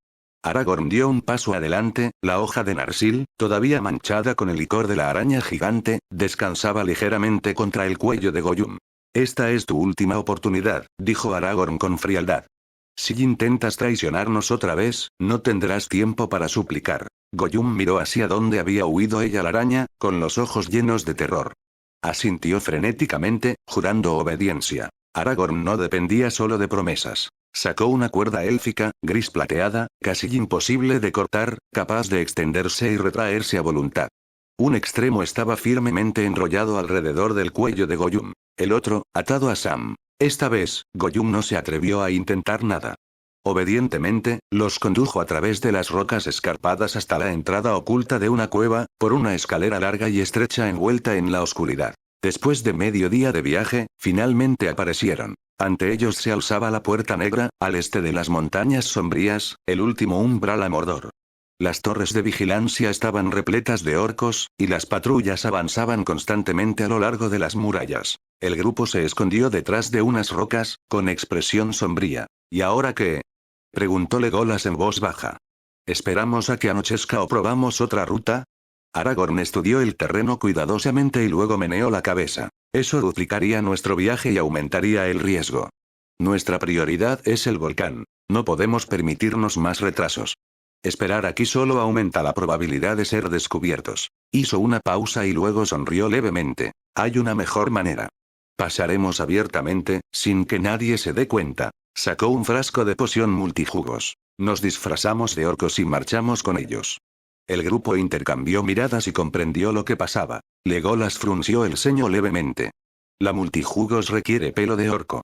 Aragorn dio un paso adelante, la hoja de Narsil, todavía manchada con el licor de la araña gigante, descansaba ligeramente contra el cuello de Gollum. Esta es tu última oportunidad, dijo Aragorn con frialdad. Si intentas traicionarnos otra vez, no tendrás tiempo para suplicar. Gollum miró hacia donde había huido ella la araña, con los ojos llenos de terror. Asintió frenéticamente, jurando obediencia. Aragorn no dependía solo de promesas. Sacó una cuerda élfica, gris plateada, casi imposible de cortar, capaz de extenderse y retraerse a voluntad. Un extremo estaba firmemente enrollado alrededor del cuello de Gollum. El otro, atado a Sam. Esta vez, Gollum no se atrevió a intentar nada. Obedientemente, los condujo a través de las rocas escarpadas hasta la entrada oculta de una cueva, por una escalera larga y estrecha envuelta en la oscuridad. Después de medio día de viaje, finalmente aparecieron. Ante ellos se alzaba la Puerta Negra, al este de las montañas sombrías, el último umbral a Mordor. Las torres de vigilancia estaban repletas de orcos, y las patrullas avanzaban constantemente a lo largo de las murallas. El grupo se escondió detrás de unas rocas, con expresión sombría. ¿Y ahora qué? Preguntó Legolas en voz baja. ¿Esperamos a que anochezca o probamos otra ruta? Aragorn estudió el terreno cuidadosamente y luego meneó la cabeza. Eso duplicaría nuestro viaje y aumentaría el riesgo. Nuestra prioridad es el volcán. No podemos permitirnos más retrasos. Esperar aquí solo aumenta la probabilidad de ser descubiertos. Hizo una pausa y luego sonrió levemente. Hay una mejor manera. Pasaremos abiertamente, sin que nadie se dé cuenta. Sacó un frasco de poción multijugos. Nos disfrazamos de orcos y marchamos con ellos. El grupo intercambió miradas y comprendió lo que pasaba. Legolas frunció el ceño levemente. La multijugos requiere pelo de orco.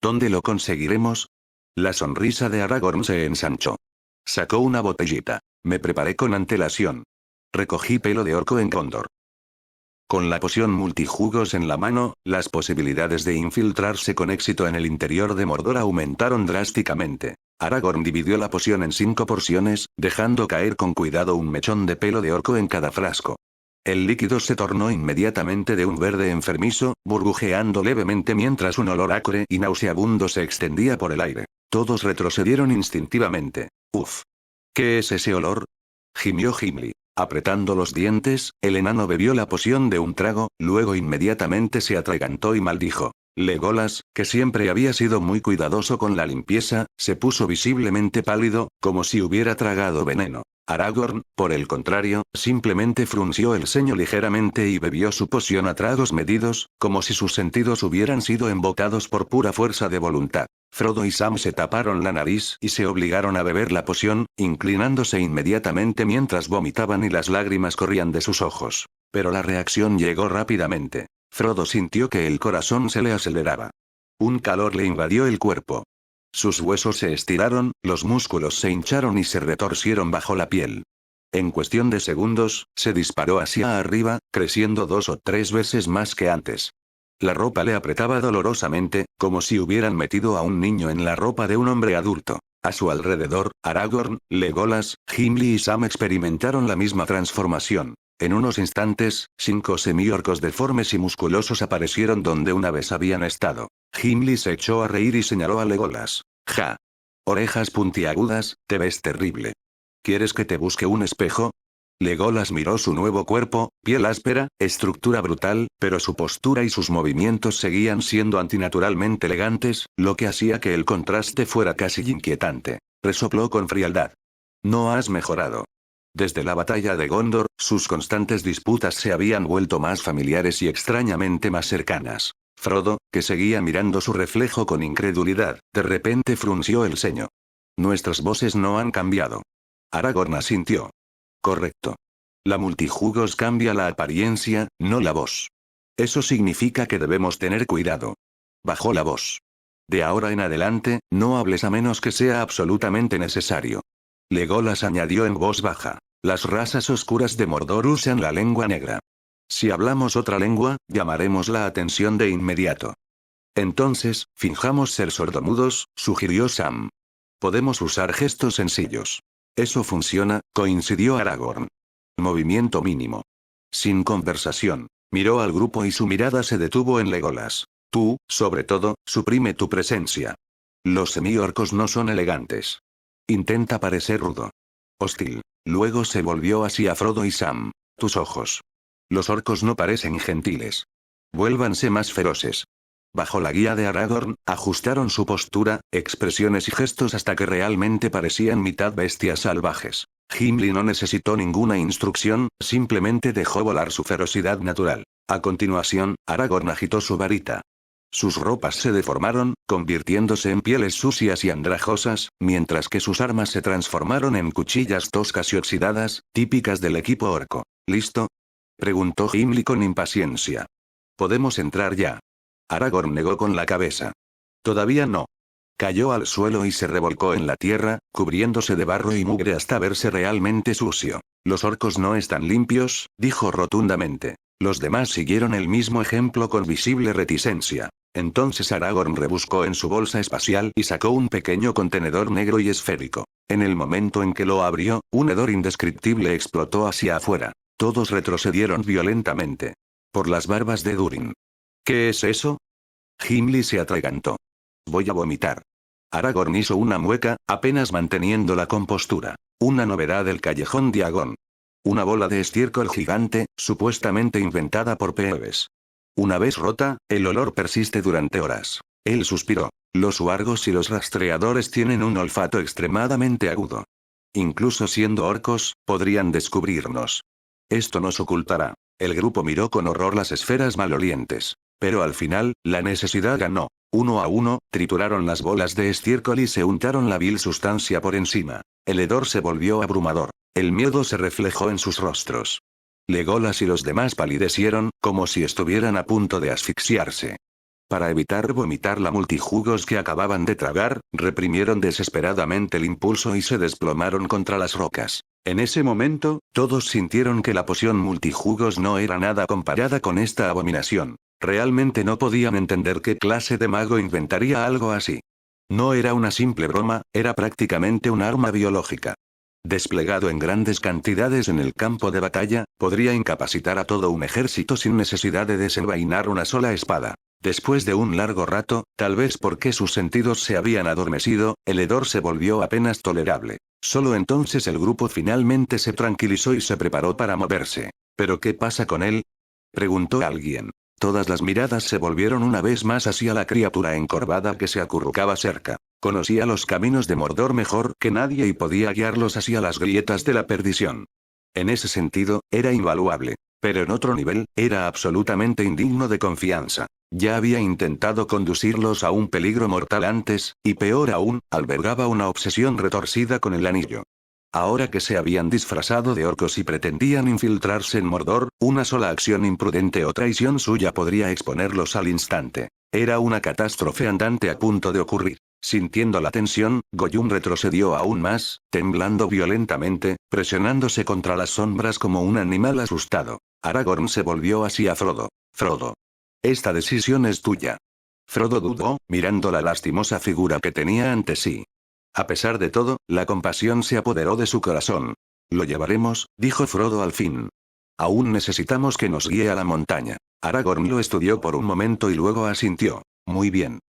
¿Dónde lo conseguiremos? La sonrisa de Aragorn se ensanchó. Sacó una botellita. Me preparé con antelación. Recogí pelo de orco en Gondor. Con la poción multijugos en la mano, las posibilidades de infiltrarse con éxito en el interior de Mordor aumentaron drásticamente. Aragorn dividió la poción en 5 porciones, dejando caer con cuidado un mechón de pelo de orco en cada frasco. El líquido se tornó inmediatamente de un verde enfermizo, burbujeando levemente mientras un olor acre y nauseabundo se extendía por el aire. Todos retrocedieron instintivamente. Uf. ¿Qué es ese olor? Gimió Gimli. Apretando los dientes, el enano bebió la poción de un trago, luego inmediatamente se atragantó y maldijo. Legolas, que siempre había sido muy cuidadoso con la limpieza, se puso visiblemente pálido, como si hubiera tragado veneno. Aragorn, por el contrario, simplemente frunció el ceño ligeramente y bebió su poción a tragos medidos, como si sus sentidos hubieran sido embotados por pura fuerza de voluntad. Frodo y Sam se taparon la nariz y se obligaron a beber la poción, inclinándose inmediatamente mientras vomitaban y las lágrimas corrían de sus ojos. Pero la reacción llegó rápidamente. Frodo sintió que el corazón se le aceleraba. Un calor le invadió el cuerpo. Sus huesos se estiraron, los músculos se hincharon y se retorcieron bajo la piel. En cuestión de segundos, se disparó hacia arriba, creciendo 2 o 3 veces más que antes. La ropa le apretaba dolorosamente, como si hubieran metido a un niño en la ropa de un hombre adulto. A su alrededor, Aragorn, Legolas, Gimli y Sam experimentaron la misma transformación. En unos instantes, 5 semiorcos deformes y musculosos aparecieron donde una vez habían estado. Gimli se echó a reír y señaló a Legolas. Ja. Orejas puntiagudas, te ves terrible. ¿Quieres que te busque un espejo? Legolas miró su nuevo cuerpo, piel áspera, estructura brutal, pero su postura y sus movimientos seguían siendo antinaturalmente elegantes, lo que hacía que el contraste fuera casi inquietante. Resopló con frialdad. No has mejorado. Desde la batalla de Gondor, sus constantes disputas se habían vuelto más familiares y extrañamente más cercanas. Frodo, que seguía mirando su reflejo con incredulidad, de repente frunció el ceño. Nuestras voces no han cambiado. Aragorn asintió. Correcto. La multijugos cambia la apariencia, no la voz. Eso significa que debemos tener cuidado. Bajó la voz. De ahora en adelante, no hables a menos que sea absolutamente necesario. Legolas añadió en voz baja. Las razas oscuras de Mordor usan la lengua negra. Si hablamos otra lengua, llamaremos la atención de inmediato. Entonces, finjamos ser sordomudos, sugirió Sam. Podemos usar gestos sencillos. Eso funciona, coincidió Aragorn. Movimiento mínimo. Sin conversación. Miró al grupo y su mirada se detuvo en Legolas. Tú, sobre todo, suprime tu presencia. Los semiorcos no son elegantes. Intenta parecer rudo. Hostil. Luego se volvió hacia Frodo y Sam. Tus ojos. Los orcos no parecen gentiles. Vuélvanse más feroces. Bajo la guía de Aragorn, ajustaron su postura, expresiones y gestos hasta que realmente parecían mitad bestias salvajes. Gimli no necesitó ninguna instrucción, simplemente dejó volar su ferocidad natural. A continuación, Aragorn agitó su varita. Sus ropas se deformaron, convirtiéndose en pieles sucias y andrajosas, mientras que sus armas se transformaron en cuchillas toscas y oxidadas, típicas del equipo orco. ¿Listo? Preguntó Gimli con impaciencia. ¿Podemos entrar ya? Aragorn negó con la cabeza. Todavía no. Cayó al suelo y se revolcó en la tierra, cubriéndose de barro y mugre hasta verse realmente sucio. Los orcos no están limpios, dijo rotundamente. Los demás siguieron el mismo ejemplo con visible reticencia. Entonces Aragorn rebuscó en su bolsa espacial y sacó un pequeño contenedor negro y esférico. En el momento en que lo abrió, un hedor indescriptible explotó hacia afuera. Todos retrocedieron violentamente. Por las barbas de Durin. ¿Qué es eso? Gimli se atragantó. Voy a vomitar. Aragorn hizo una mueca, apenas manteniendo la compostura. Una novedad del callejón Diagon. Una bola de estiércol gigante, supuestamente inventada por Peeves. Una vez rota, el olor persiste durante horas. Él suspiró. Los huargos y los rastreadores tienen un olfato extremadamente agudo. Incluso siendo orcos, podrían descubrirnos. Esto nos ocultará. El grupo miró con horror las esferas malolientes. Pero al final, la necesidad ganó. Uno a uno, trituraron las bolas de estiércol y se untaron la vil sustancia por encima. El hedor se volvió abrumador. El miedo se reflejó en sus rostros. Legolas y los demás palidecieron, como si estuvieran a punto de asfixiarse. Para evitar vomitar la multijugos que acababan de tragar, reprimieron desesperadamente el impulso y se desplomaron contra las rocas. En ese momento, todos sintieron que la poción multijugos no era nada comparada con esta abominación. Realmente no podían entender qué clase de mago inventaría algo así. No era una simple broma, era prácticamente un arma biológica. Desplegado en grandes cantidades en el campo de batalla, podría incapacitar a todo un ejército sin necesidad de desenvainar una sola espada. Después de un largo rato, tal vez porque sus sentidos se habían adormecido, el hedor se volvió apenas tolerable. Solo entonces el grupo finalmente se tranquilizó y se preparó para moverse. ¿Pero qué pasa con él?, preguntó alguien. Todas las miradas se volvieron una vez más hacia la criatura encorvada que se acurrucaba cerca. Conocía los caminos de Mordor mejor que nadie y podía guiarlos hacia las grietas de la perdición. En ese sentido, era invaluable. Pero en otro nivel, era absolutamente indigno de confianza. Ya había intentado conducirlos a un peligro mortal antes, y peor aún, albergaba una obsesión retorcida con el anillo. Ahora que se habían disfrazado de orcos y pretendían infiltrarse en Mordor, una sola acción imprudente o traición suya podría exponerlos al instante. Era una catástrofe andante a punto de ocurrir. Sintiendo la tensión, Gollum retrocedió aún más, temblando violentamente, presionándose contra las sombras como un animal asustado. Aragorn se volvió hacia Frodo. Frodo. Esta decisión es tuya. Frodo dudó, mirando la lastimosa figura que tenía ante sí. A pesar de todo, la compasión se apoderó de su corazón. Lo llevaremos, dijo Frodo al fin. Aún necesitamos que nos guíe a la montaña. Aragorn lo estudió por un momento y luego asintió. Muy bien.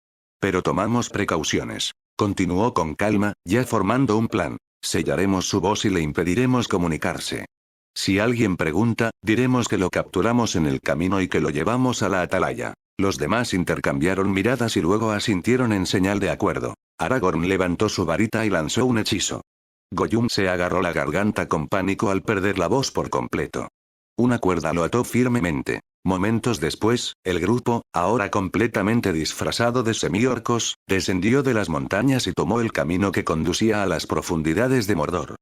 Pero tomamos precauciones. Continuó con calma, ya formando un plan. Sellaremos su voz y le impediremos comunicarse. Si alguien pregunta, diremos que lo capturamos en el camino y que lo llevamos a la atalaya. Los demás intercambiaron miradas y luego asintieron en señal de acuerdo. Aragorn levantó su varita y lanzó un hechizo. Gollum se agarró la garganta con pánico al perder la voz por completo. Una cuerda lo ató firmemente. Momentos después, el grupo, ahora completamente disfrazado de semiorcos, descendió de las montañas y tomó el camino que conducía a las profundidades de Mordor.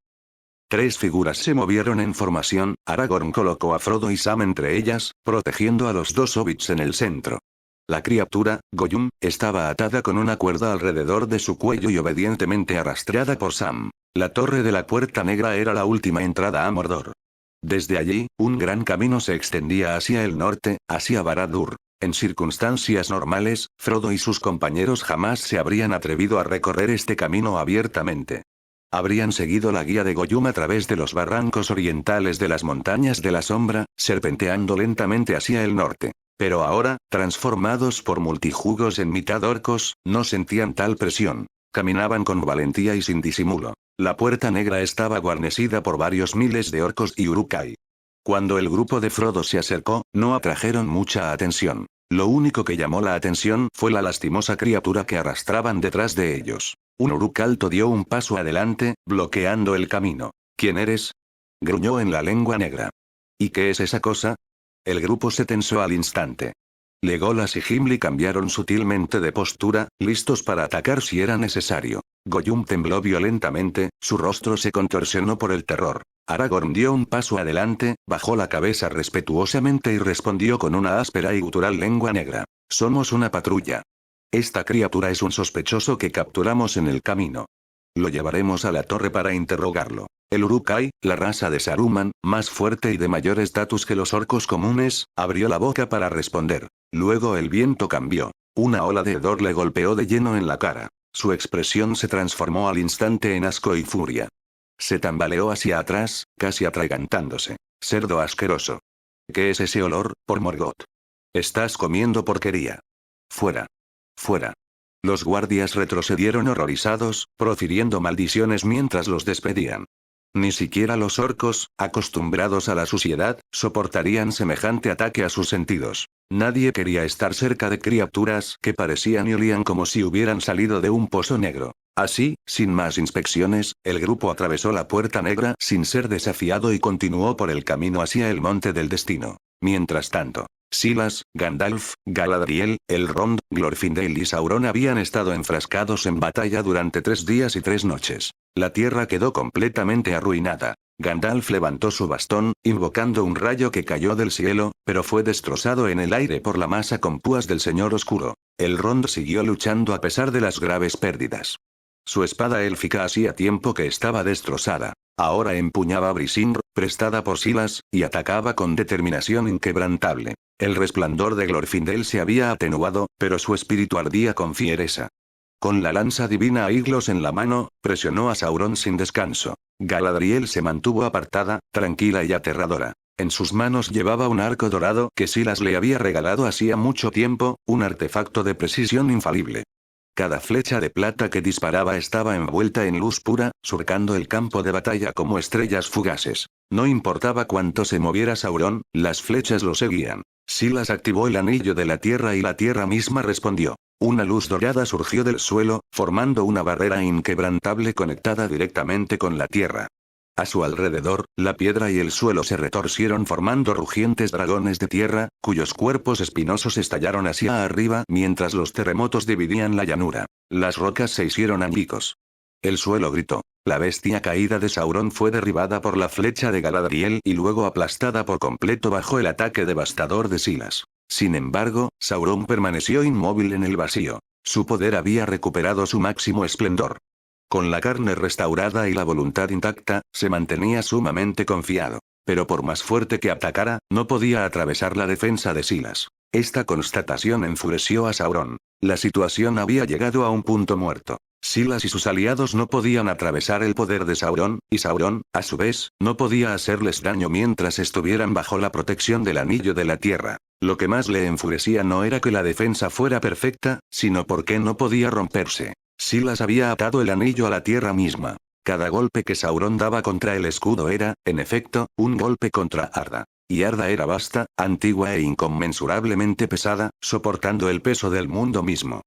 Tres figuras se movieron en formación, Aragorn colocó a Frodo y Sam entre ellas, protegiendo a los dos hobbits en el centro. La criatura, Gollum, estaba atada con una cuerda alrededor de su cuello y obedientemente arrastrada por Sam. La torre de la Puerta Negra era la última entrada a Mordor. Desde allí, un gran camino se extendía hacia el norte, hacia Barad-dûr. En circunstancias normales, Frodo y sus compañeros jamás se habrían atrevido a recorrer este camino abiertamente. Habrían seguido la guía de Gollum a través de los barrancos orientales de las montañas de la sombra, serpenteando lentamente hacia el norte. Pero ahora, transformados por multijugos en mitad orcos, no sentían tal presión. Caminaban con valentía y sin disimulo. La Puerta Negra estaba guarnecida por varios miles de orcos y uruk-hai. Cuando el grupo de Frodo se acercó, no atrajeron mucha atención. Lo único que llamó la atención fue la lastimosa criatura que arrastraban detrás de ellos. Un uruk alto dio un paso adelante, bloqueando el camino. ¿Quién eres?, gruñó en la lengua negra. ¿Y qué es esa cosa? El grupo se tensó al instante. Legolas y Gimli cambiaron sutilmente de postura, listos para atacar si era necesario. Gollum tembló violentamente, su rostro se contorsionó por el terror. Aragorn dio un paso adelante, bajó la cabeza respetuosamente y respondió con una áspera y gutural lengua negra. Somos una patrulla. Esta criatura es un sospechoso que capturamos en el camino. Lo llevaremos a la torre para interrogarlo. El uruk-hai, la raza de Saruman, más fuerte y de mayor estatus que los orcos comunes, abrió la boca para responder. Luego el viento cambió. Una ola de hedor le golpeó de lleno en la cara. Su expresión se transformó al instante en asco y furia. Se tambaleó hacia atrás, casi atragantándose. Cerdo asqueroso. ¿Qué es ese olor, por Morgoth? Estás comiendo porquería. Fuera. Fuera. Los guardias retrocedieron horrorizados, profiriendo maldiciones mientras los despedían. Ni siquiera los orcos, acostumbrados a la suciedad, soportarían semejante ataque a sus sentidos. Nadie quería estar cerca de criaturas que parecían y olían como si hubieran salido de un pozo negro. Así, sin más inspecciones, el grupo atravesó la Puerta Negra sin ser desafiado y continuó por el camino hacia el Monte del Destino. Mientras tanto, Silas, Gandalf, Galadriel, Elrond, Glorfindel y Sauron habían estado enfrascados en batalla durante 3 días y 3 noches. La tierra quedó completamente arruinada. Gandalf levantó su bastón, invocando un rayo que cayó del cielo, pero fue destrozado en el aire por la masa con púas del Señor Oscuro. Elrond siguió luchando a pesar de las graves pérdidas. Su espada élfica hacía tiempo que estaba destrozada. Ahora empuñaba Brisingr, prestada por Silas, y atacaba con determinación inquebrantable. El resplandor de Glorfindel se había atenuado, pero su espíritu ardía con fiereza. Con la lanza divina a Aiglos en la mano, presionó a Sauron sin descanso. Galadriel se mantuvo apartada, tranquila y aterradora. En sus manos llevaba un arco dorado que Silas le había regalado hacía mucho tiempo, un artefacto de precisión infalible. Cada flecha de plata que disparaba estaba envuelta en luz pura, surcando el campo de batalla como estrellas fugaces. No importaba cuánto se moviera Sauron, las flechas lo seguían. Silas activó el anillo de la tierra y la tierra misma respondió. Una luz dorada surgió del suelo, formando una barrera inquebrantable conectada directamente con la tierra. A su alrededor, la piedra y el suelo se retorcieron formando rugientes dragones de tierra, cuyos cuerpos espinosos estallaron hacia arriba mientras los terremotos dividían la llanura. Las rocas se hicieron añicos. El suelo gritó. La bestia caída de Sauron fue derribada por la flecha de Galadriel y luego aplastada por completo bajo el ataque devastador de Silas. Sin embargo, Sauron permaneció inmóvil en el vacío. Su poder había recuperado su máximo esplendor. Con la carne restaurada y la voluntad intacta, se mantenía sumamente confiado. Pero por más fuerte que atacara, no podía atravesar la defensa de Silas. Esta constatación enfureció a Sauron. La situación había llegado a un punto muerto. Silas y sus aliados no podían atravesar el poder de Sauron, y Sauron, a su vez, no podía hacerles daño mientras estuvieran bajo la protección del Anillo de la Tierra. Lo que más le enfurecía no era que la defensa fuera perfecta, sino porque no podía romperse. Silas había atado el anillo a la tierra misma. Cada golpe que Sauron daba contra el escudo era, en efecto, un golpe contra Arda. Y Arda era vasta, antigua e inconmensurablemente pesada, soportando el peso del mundo mismo.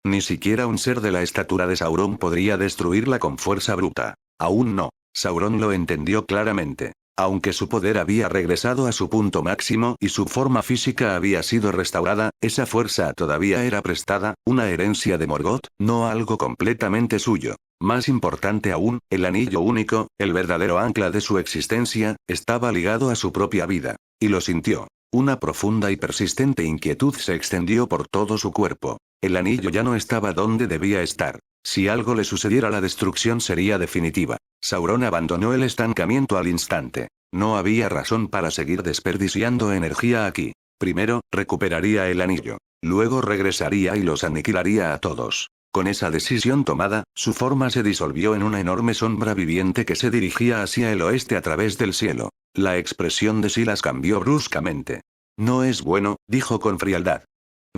Ni siquiera un ser de la estatura de Sauron podría destruirla con fuerza bruta. Aún no. Sauron lo entendió claramente. Aunque su poder había regresado a su punto máximo y su forma física había sido restaurada, esa fuerza todavía era prestada, una herencia de Morgoth, no algo completamente suyo. Más importante aún, el anillo único, el verdadero ancla de su existencia, estaba ligado a su propia vida. Y lo sintió. Una profunda y persistente inquietud se extendió por todo su cuerpo. El anillo ya no estaba donde debía estar. Si algo le sucediera, la destrucción sería definitiva. Sauron abandonó el estancamiento al instante. No había razón para seguir desperdiciando energía aquí. Primero, recuperaría el anillo. Luego regresaría y los aniquilaría a todos. Con esa decisión tomada, su forma se disolvió en una enorme sombra viviente que se dirigía hacia el oeste a través del cielo. La expresión de Silas cambió bruscamente. No es bueno, dijo con frialdad.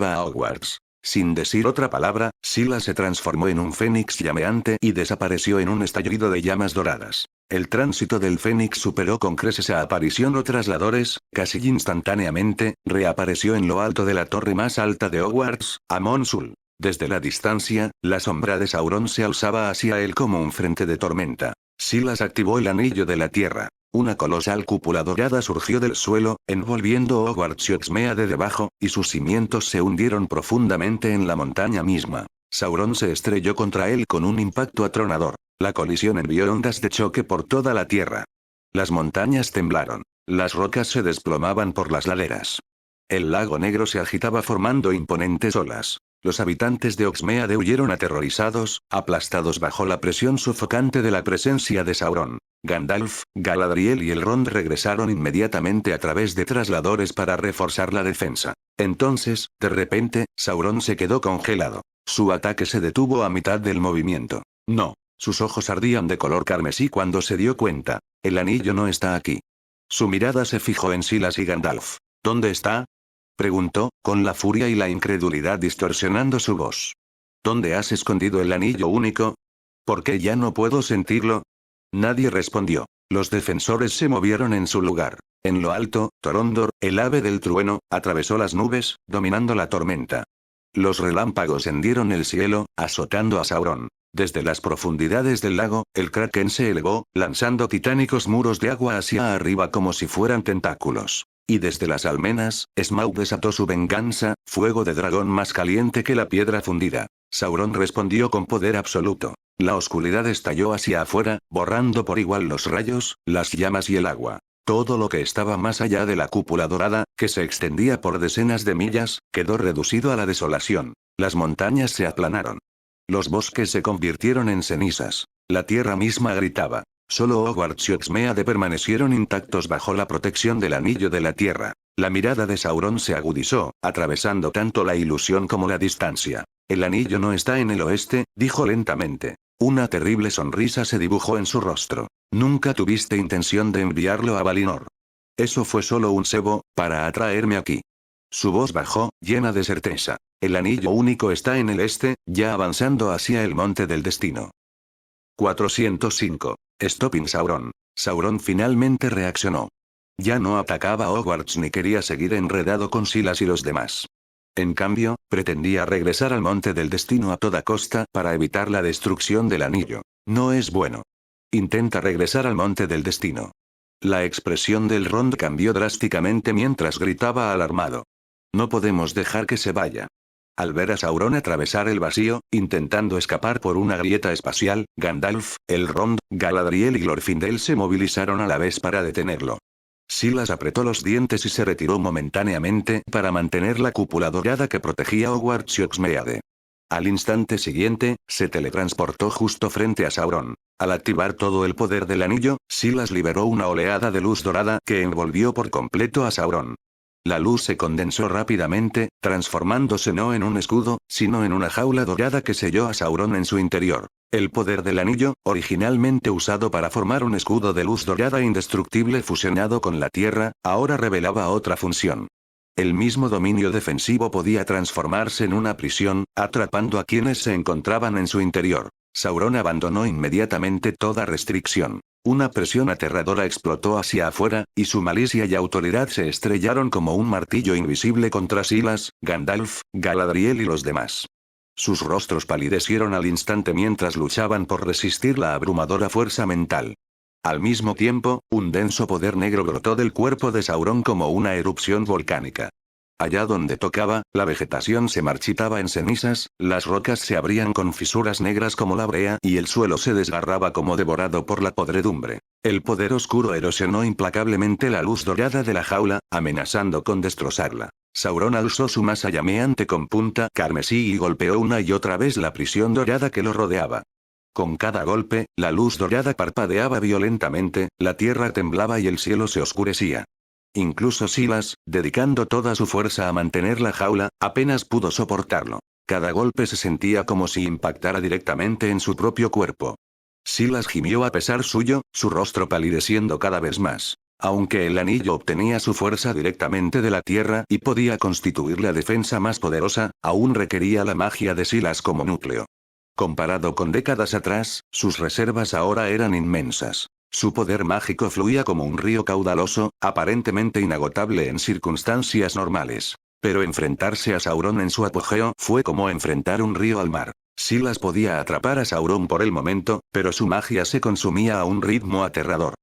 Va a Hogwarts. Sin decir otra palabra, Silas se transformó en un fénix llameante y desapareció en un estallido de llamas doradas. El tránsito del fénix superó con creces a aparición o trasladores, casi instantáneamente, reapareció en lo alto de la torre más alta de Hogwarts, Amon Sul. Desde la distancia, la sombra de Sauron se alzaba hacia él como un frente de tormenta. Silas activó el anillo de la tierra. Una colosal cúpula dorada surgió del suelo, envolviendo Hogwarts y Hogsmeade de debajo, y sus cimientos se hundieron profundamente en la montaña misma. Sauron se estrelló contra él con un impacto atronador. La colisión envió ondas de choque por toda la tierra. Las montañas temblaron. Las rocas se desplomaban por las laderas. El lago negro se agitaba formando imponentes olas. Los habitantes de Hogsmeade huyeron aterrorizados, aplastados bajo la presión sofocante de la presencia de Sauron. Gandalf, Galadriel y Elrond regresaron inmediatamente a través de trasladores para reforzar la defensa. Entonces, de repente, Sauron se quedó congelado. Su ataque se detuvo a mitad del movimiento. No. Sus ojos ardían de color carmesí cuando se dio cuenta. El anillo no está aquí. Su mirada se fijó en Silas y Gandalf. ¿Dónde está? Preguntó, con la furia y la incredulidad distorsionando su voz. ¿Dónde has escondido el anillo único? ¿Por qué ya no puedo sentirlo? Nadie respondió. Los defensores se movieron en su lugar. En lo alto, Torondor, el ave del trueno, atravesó las nubes, dominando la tormenta. Los relámpagos hendieron el cielo, azotando a Sauron. Desde las profundidades del lago, el kraken se elevó, lanzando titánicos muros de agua hacia arriba como si fueran tentáculos. Y desde las almenas, Smaug desató su venganza, fuego de dragón más caliente que la piedra fundida. Sauron respondió con poder absoluto. La oscuridad estalló hacia afuera, borrando por igual los rayos, las llamas y el agua. Todo lo que estaba más allá de la cúpula dorada, que se extendía por decenas de millas, quedó reducido a la desolación. Las montañas se aplanaron. Los bosques se convirtieron en cenizas. La tierra misma gritaba. Solo Hogwarts y Hogsmeade permanecieron intactos bajo la protección del anillo de la tierra. La mirada de Sauron se agudizó, atravesando tanto la ilusión como la distancia. El anillo no está en el oeste, dijo lentamente. Una terrible sonrisa se dibujó en su rostro. Nunca tuviste intención de enviarlo a Valinor. Eso fue solo un cebo, para atraerme aquí. Su voz bajó, llena de certeza. El anillo único está en el este, ya avanzando hacia el monte del destino. 405. Stopping Sauron. Sauron finalmente reaccionó. Ya no atacaba a Hogwarts ni quería seguir enredado con Silas y los demás. En cambio, pretendía regresar al monte del destino a toda costa para evitar la destrucción del anillo. No es bueno. Intenta regresar al monte del destino. La expresión del Rond cambió drásticamente mientras gritaba alarmado. No podemos dejar que se vaya. Al ver a Sauron atravesar el vacío, intentando escapar por una grieta espacial, Gandalf, Elrond, Galadriel y Glorfindel se movilizaron a la vez para detenerlo. Silas apretó los dientes y se retiró momentáneamente para mantener la cúpula dorada que protegía Hogwarts y Hogsmeade. Al instante siguiente, se teletransportó justo frente a Sauron. Al activar todo el poder del anillo, Silas liberó una oleada de luz dorada que envolvió por completo a Sauron. La luz se condensó rápidamente, transformándose no en un escudo, sino en una jaula dorada que selló a Sauron en su interior. El poder del anillo, originalmente usado para formar un escudo de luz dorada indestructible fusionado con la tierra, ahora revelaba otra función. El mismo dominio defensivo podía transformarse en una prisión, atrapando a quienes se encontraban en su interior. Sauron abandonó inmediatamente toda restricción. Una presión aterradora explotó hacia afuera, y su malicia y autoridad se estrellaron como un martillo invisible contra Silas, Gandalf, Galadriel y los demás. Sus rostros palidecieron al instante mientras luchaban por resistir la abrumadora fuerza mental. Al mismo tiempo, un denso poder negro brotó del cuerpo de Sauron como una erupción volcánica. Allá donde tocaba, la vegetación se marchitaba en cenizas, las rocas se abrían con fisuras negras como la brea y el suelo se desgarraba como devorado por la podredumbre. El poder oscuro erosionó implacablemente la luz dorada de la jaula, amenazando con destrozarla. Sauron alzó su masa llameante con punta carmesí y golpeó una y otra vez la prisión dorada que lo rodeaba. Con cada golpe, la luz dorada parpadeaba violentamente, la tierra temblaba y el cielo se oscurecía. Incluso Silas, dedicando toda su fuerza a mantener la jaula, apenas pudo soportarlo. Cada golpe se sentía como si impactara directamente en su propio cuerpo. Silas gimió a pesar suyo, su rostro palideciendo cada vez más. Aunque el anillo obtenía su fuerza directamente de la tierra y podía constituir la defensa más poderosa, aún requería la magia de Silas como núcleo. Comparado con décadas atrás, sus reservas ahora eran inmensas. Su poder mágico fluía como un río caudaloso, aparentemente inagotable en circunstancias normales. Pero enfrentarse a Sauron en su apogeo fue como enfrentar un río al mar. Silas podía atrapar a Sauron por el momento, pero su magia se consumía a un ritmo aterrador.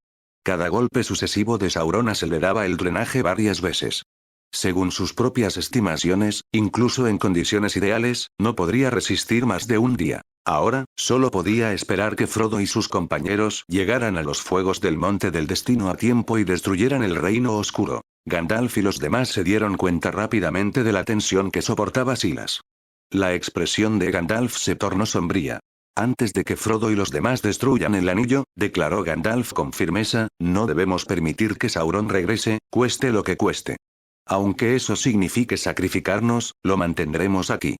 Cada golpe sucesivo de Sauron aceleraba el drenaje varias veces. Según sus propias estimaciones, incluso en condiciones ideales, no podría resistir más de un día. Ahora, solo podía esperar que Frodo y sus compañeros llegaran a los fuegos del Monte del Destino a tiempo y destruyeran el Reino Oscuro. Gandalf y los demás se dieron cuenta rápidamente de la tensión que soportaba Silas. La expresión de Gandalf se tornó sombría. Antes de que Frodo y los demás destruyan el anillo, declaró Gandalf con firmeza, no debemos permitir que Sauron regrese, cueste lo que cueste. Aunque eso signifique sacrificarnos, lo mantendremos aquí.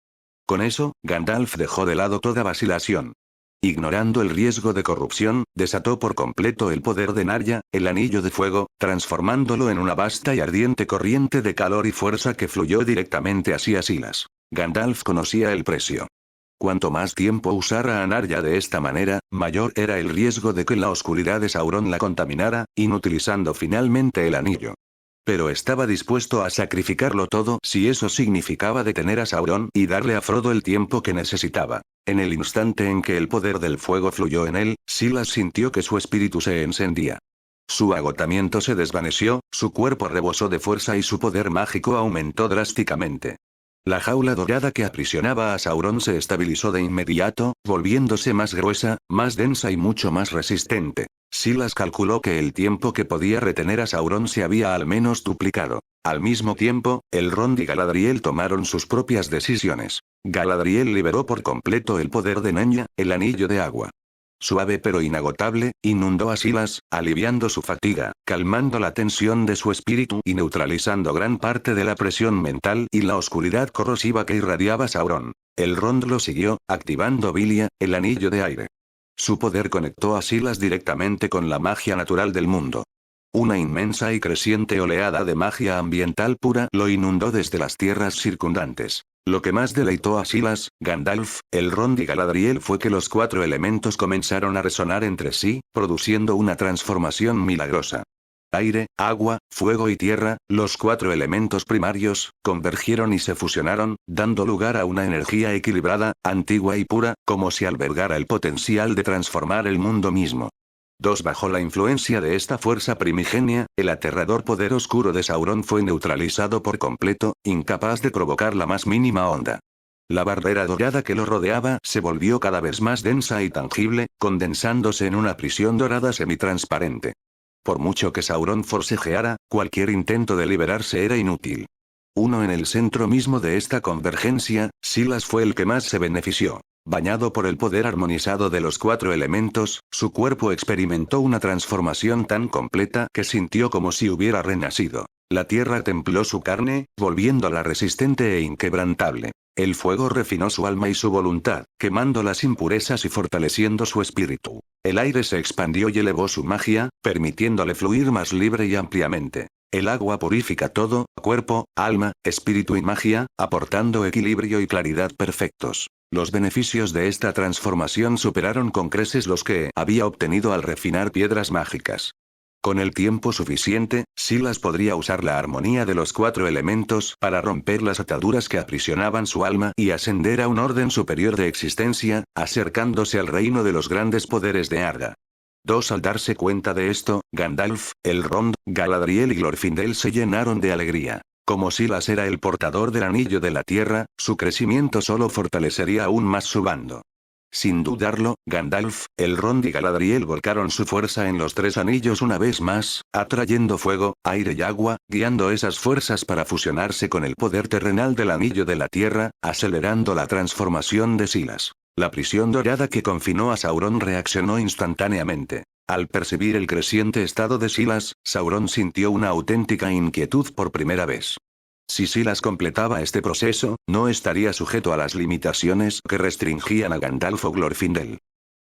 Con eso, Gandalf dejó de lado toda vacilación. Ignorando el riesgo de corrupción, desató por completo el poder de Narya, el anillo de fuego, transformándolo en una vasta y ardiente corriente de calor y fuerza que fluyó directamente hacia Silas. Gandalf conocía el precio. Cuanto más tiempo usara a Narya de esta manera, mayor era el riesgo de que la oscuridad de Sauron la contaminara, inutilizando finalmente el anillo. Pero estaba dispuesto a sacrificarlo todo si eso significaba detener a Sauron y darle a Frodo el tiempo que necesitaba. En el instante en que el poder del fuego fluyó en él, Silas sintió que su espíritu se encendía. Su agotamiento se desvaneció, su cuerpo rebosó de fuerza y su poder mágico aumentó drásticamente. La jaula dorada que aprisionaba a Sauron se estabilizó de inmediato, volviéndose más gruesa, más densa y mucho más resistente. Silas calculó que el tiempo que podía retener a Sauron se había al menos duplicado. Al mismo tiempo, Elrond y Galadriel tomaron sus propias decisiones. Galadriel liberó por completo el poder de Narya, el anillo de agua. Suave pero inagotable, inundó a Silas, aliviando su fatiga, calmando la tensión de su espíritu y neutralizando gran parte de la presión mental y la oscuridad corrosiva que irradiaba Sauron. Elrond lo siguió, activando Bilia, el anillo de aire. Su poder conectó a Silas directamente con la magia natural del mundo. Una inmensa y creciente oleada de magia ambiental pura lo inundó desde las tierras circundantes. Lo que más deleitó a Silas, Gandalf, Elrond y Galadriel fue que los 4 elementos comenzaron a resonar entre sí, produciendo una transformación milagrosa. Aire, agua, fuego y tierra, los 4 elementos primarios, convergieron y se fusionaron, dando lugar a una energía equilibrada, antigua y pura, como si albergara el potencial de transformar el mundo mismo. Bajo la influencia de esta fuerza primigenia, el aterrador poder oscuro de Sauron fue neutralizado por completo, incapaz de provocar la más mínima onda. La barrera dorada que lo rodeaba se volvió cada vez más densa y tangible, condensándose en una prisión dorada semitransparente. Por mucho que Sauron forcejeara, cualquier intento de liberarse era inútil. En el centro mismo de esta convergencia, Silas fue el que más se benefició. Bañado por el poder armonizado de los 4 elementos, su cuerpo experimentó una transformación tan completa que sintió como si hubiera renacido. La tierra templó su carne, volviéndola resistente e inquebrantable. El fuego refinó su alma y su voluntad, quemando las impurezas y fortaleciendo su espíritu. El aire se expandió y elevó su magia, permitiéndole fluir más libre y ampliamente. El agua purifica todo, cuerpo, alma, espíritu y magia, aportando equilibrio y claridad perfectos. Los beneficios de esta transformación superaron con creces los que había obtenido al refinar piedras mágicas. Con el tiempo suficiente, Silas podría usar la armonía de los 4 elementos para romper las ataduras que aprisionaban su alma y ascender a un orden superior de existencia, acercándose al reino de los grandes poderes de Arda. Al darse cuenta de esto, Gandalf, Elrond, Galadriel y Glorfindel se llenaron de alegría. Como Silas era el portador del anillo de la tierra, su crecimiento solo fortalecería aún más su bando. Sin dudarlo, Gandalf, Elrond y Galadriel volcaron su fuerza en los 3 anillos una vez más, atrayendo fuego, aire y agua, guiando esas fuerzas para fusionarse con el poder terrenal del anillo de la tierra, acelerando la transformación de Silas. La prisión dorada que confinó a Sauron reaccionó instantáneamente. Al percibir el creciente estado de Silas, Sauron sintió una auténtica inquietud por primera vez. Si Silas completaba este proceso, no estaría sujeto a las limitaciones que restringían a Gandalf o Glorfindel.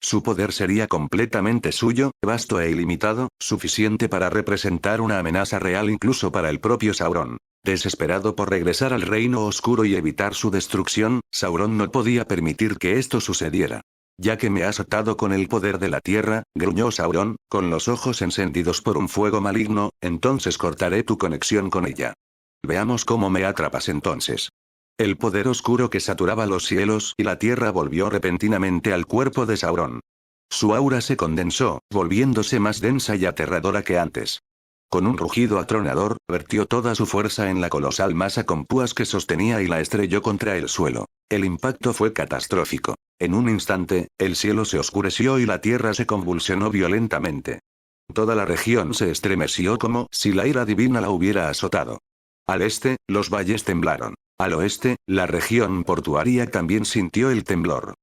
Su poder sería completamente suyo, vasto e ilimitado, suficiente para representar una amenaza real incluso para el propio Sauron. Desesperado por regresar al reino oscuro y evitar su destrucción, Sauron no podía permitir que esto sucediera. Ya que me has atado con el poder de la tierra, gruñó Sauron, con los ojos encendidos por un fuego maligno, entonces cortaré tu conexión con ella. Veamos cómo me atrapas entonces. El poder oscuro que saturaba los cielos y la tierra volvió repentinamente al cuerpo de Sauron. Su aura se condensó, volviéndose más densa y aterradora que antes. Con un rugido atronador, vertió toda su fuerza en la colosal masa con púas que sostenía y la estrelló contra el suelo. El impacto fue catastrófico. En un instante, el cielo se oscureció y la tierra se convulsionó violentamente. Toda la región se estremeció como si la ira divina la hubiera azotado. Al este, los valles temblaron. Al oeste, la región portuaria también sintió el temblor.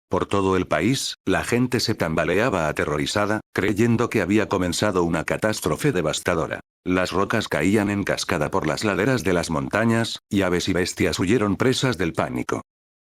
Por todo el país, la gente se tambaleaba aterrorizada, creyendo que había comenzado una catástrofe devastadora. Las rocas caían en cascada por las laderas de las montañas, y aves y bestias huyeron presas del pánico.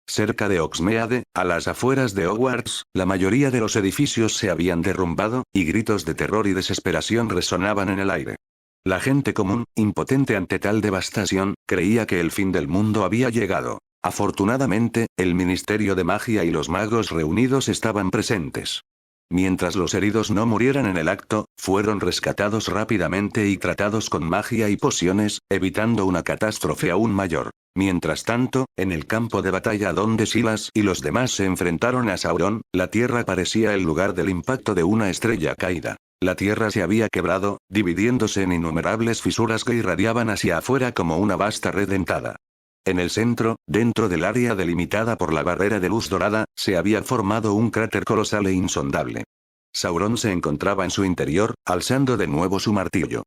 Cerca de Hogsmeade, a las afueras de Hogwarts, la mayoría de los edificios se habían derrumbado, y gritos de terror y desesperación resonaban en el aire. La gente común, impotente ante tal devastación, creía que el fin del mundo había llegado. Afortunadamente, el Ministerio de Magia y los magos reunidos estaban presentes. Mientras los heridos no murieran en el acto, fueron rescatados rápidamente y tratados con magia y pociones, evitando una catástrofe aún mayor. Mientras tanto, en el campo de batalla donde Silas y los demás se enfrentaron a Sauron, la tierra parecía el lugar del impacto de una estrella caída. La tierra se había quebrado, dividiéndose en innumerables fisuras que irradiaban hacia afuera como una vasta red dentada. En el centro, dentro del área delimitada por la barrera de luz dorada, se había formado un cráter colosal e insondable. Sauron se encontraba en su interior, alzando de nuevo su martillo.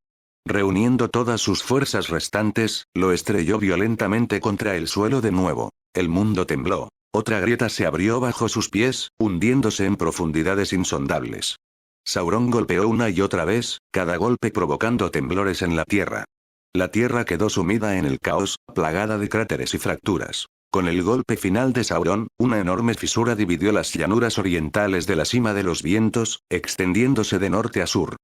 Reuniendo todas sus fuerzas restantes, lo estrelló violentamente contra el suelo de nuevo. El mundo tembló. Otra grieta se abrió bajo sus pies, hundiéndose en profundidades insondables. Sauron golpeó una y otra vez, cada golpe provocando temblores en la tierra. La tierra quedó sumida en el caos, plagada de cráteres y fracturas. Con el golpe final de Sauron, una enorme fisura dividió las llanuras orientales de la cima de los vientos, extendiéndose de norte a sur.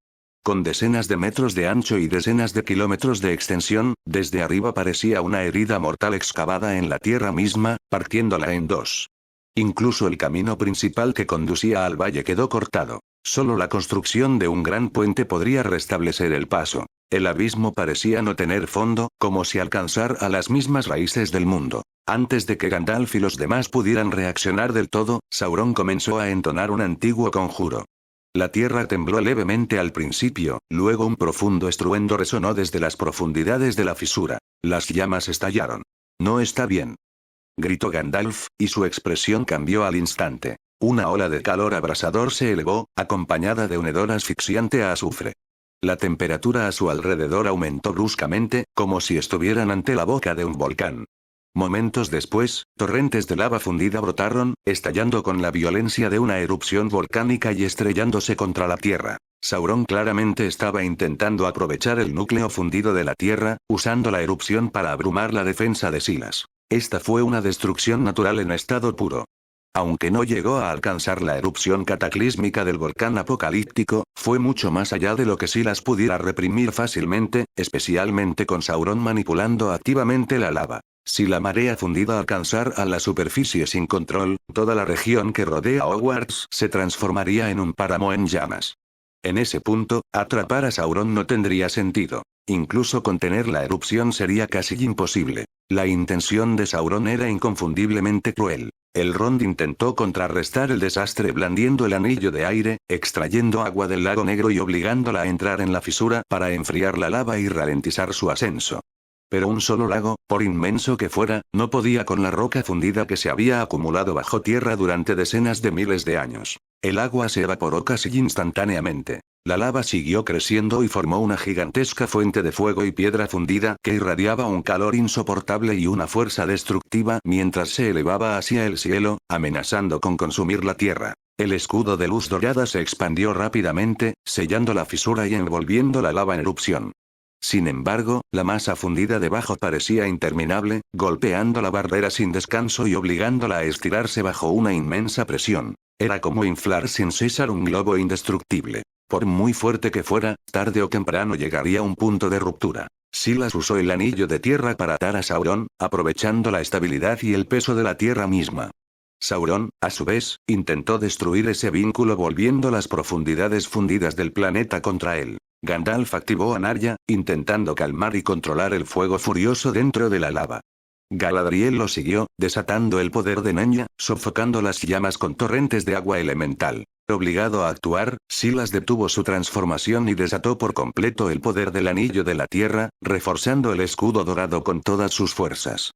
Con decenas de metros de ancho y decenas de kilómetros de extensión, desde arriba parecía una herida mortal excavada en la tierra misma, partiéndola en dos. Incluso el camino principal que conducía al valle quedó cortado. Solo la construcción de un gran puente podría restablecer el paso. El abismo parecía no tener fondo, como si alcanzara a las mismas raíces del mundo. Antes de que Gandalf y los demás pudieran reaccionar del todo, Sauron comenzó a entonar un antiguo conjuro. La tierra tembló levemente al principio, luego un profundo estruendo resonó desde las profundidades de la fisura. Las llamas estallaron. «No está bien», gritó Gandalf, y su expresión cambió al instante. Una ola de calor abrasador se elevó, acompañada de un hedor asfixiante a azufre. La temperatura a su alrededor aumentó bruscamente, como si estuvieran ante la boca de un volcán. Momentos después, torrentes de lava fundida brotaron, estallando con la violencia de una erupción volcánica y estrellándose contra la tierra. Sauron claramente estaba intentando aprovechar el núcleo fundido de la tierra, usando la erupción para abrumar la defensa de Silas. Esta fue una destrucción natural en estado puro. Aunque no llegó a alcanzar la erupción cataclísmica del volcán apocalíptico, fue mucho más allá de lo que Silas pudiera reprimir fácilmente, especialmente con Sauron manipulando activamente la lava. Si la marea fundida alcanzara la superficie sin control, toda la región que rodea Hogwarts se transformaría en un páramo en llamas. En ese punto, atrapar a Sauron no tendría sentido. Incluso contener la erupción sería casi imposible. La intención de Sauron era inconfundiblemente cruel. Elrond intentó contrarrestar el desastre blandiendo el anillo de aire, extrayendo agua del lago negro y obligándola a entrar en la fisura para enfriar la lava y ralentizar su ascenso. Pero un solo lago, por inmenso que fuera, no podía con la roca fundida que se había acumulado bajo tierra durante decenas de miles de años. El agua se evaporó casi instantáneamente. La lava siguió creciendo y formó una gigantesca fuente de fuego y piedra fundida que irradiaba un calor insoportable y una fuerza destructiva mientras se elevaba hacia el cielo, amenazando con consumir la tierra. El escudo de luz dorada se expandió rápidamente, sellando la fisura y envolviendo la lava en erupción. Sin embargo, la masa fundida debajo parecía interminable, golpeando la barrera sin descanso y obligándola a estirarse bajo una inmensa presión. Era como inflar sin cesar un globo indestructible. Por muy fuerte que fuera, tarde o temprano llegaría un punto de ruptura. Silas usó el anillo de tierra para atar a Sauron, aprovechando la estabilidad y el peso de la tierra misma. Sauron, a su vez, intentó destruir ese vínculo volviendo las profundidades fundidas del planeta contra él. Gandalf activó a Narya, intentando calmar y controlar el fuego furioso dentro de la lava. Galadriel lo siguió, desatando el poder de Nenya, sofocando las llamas con torrentes de agua elemental. Obligado a actuar, Silas detuvo su transformación y desató por completo el poder del anillo de la tierra, reforzando el escudo dorado con todas sus fuerzas.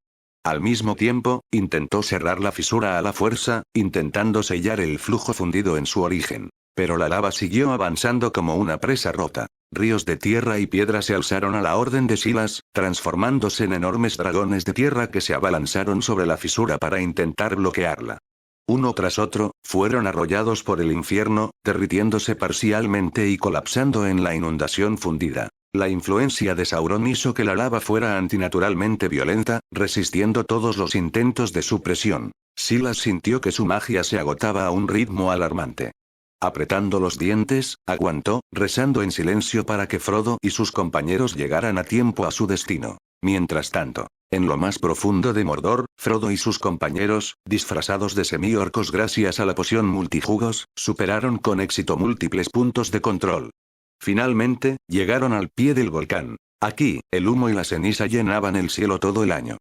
Al mismo tiempo, intentó cerrar la fisura a la fuerza, intentando sellar el flujo fundido en su origen. Pero la lava siguió avanzando como una presa rota. Ríos de tierra y piedra se alzaron a la orden de Silas, transformándose en enormes dragones de tierra que se abalanzaron sobre la fisura para intentar bloquearla. Uno tras otro, fueron arrollados por el infierno, derritiéndose parcialmente y colapsando en la inundación fundida. La influencia de Sauron hizo que la lava fuera antinaturalmente violenta, resistiendo todos los intentos de supresión. Silas sintió que su magia se agotaba a un ritmo alarmante. Apretando los dientes, aguantó, rezando en silencio para que Frodo y sus compañeros llegaran a tiempo a su destino. Mientras tanto, en lo más profundo de Mordor, Frodo y sus compañeros, disfrazados de semiorcos gracias a la poción multijugos, superaron con éxito múltiples puntos de control. Finalmente, llegaron al pie del volcán. Aquí, el humo y la ceniza llenaban el cielo todo el año.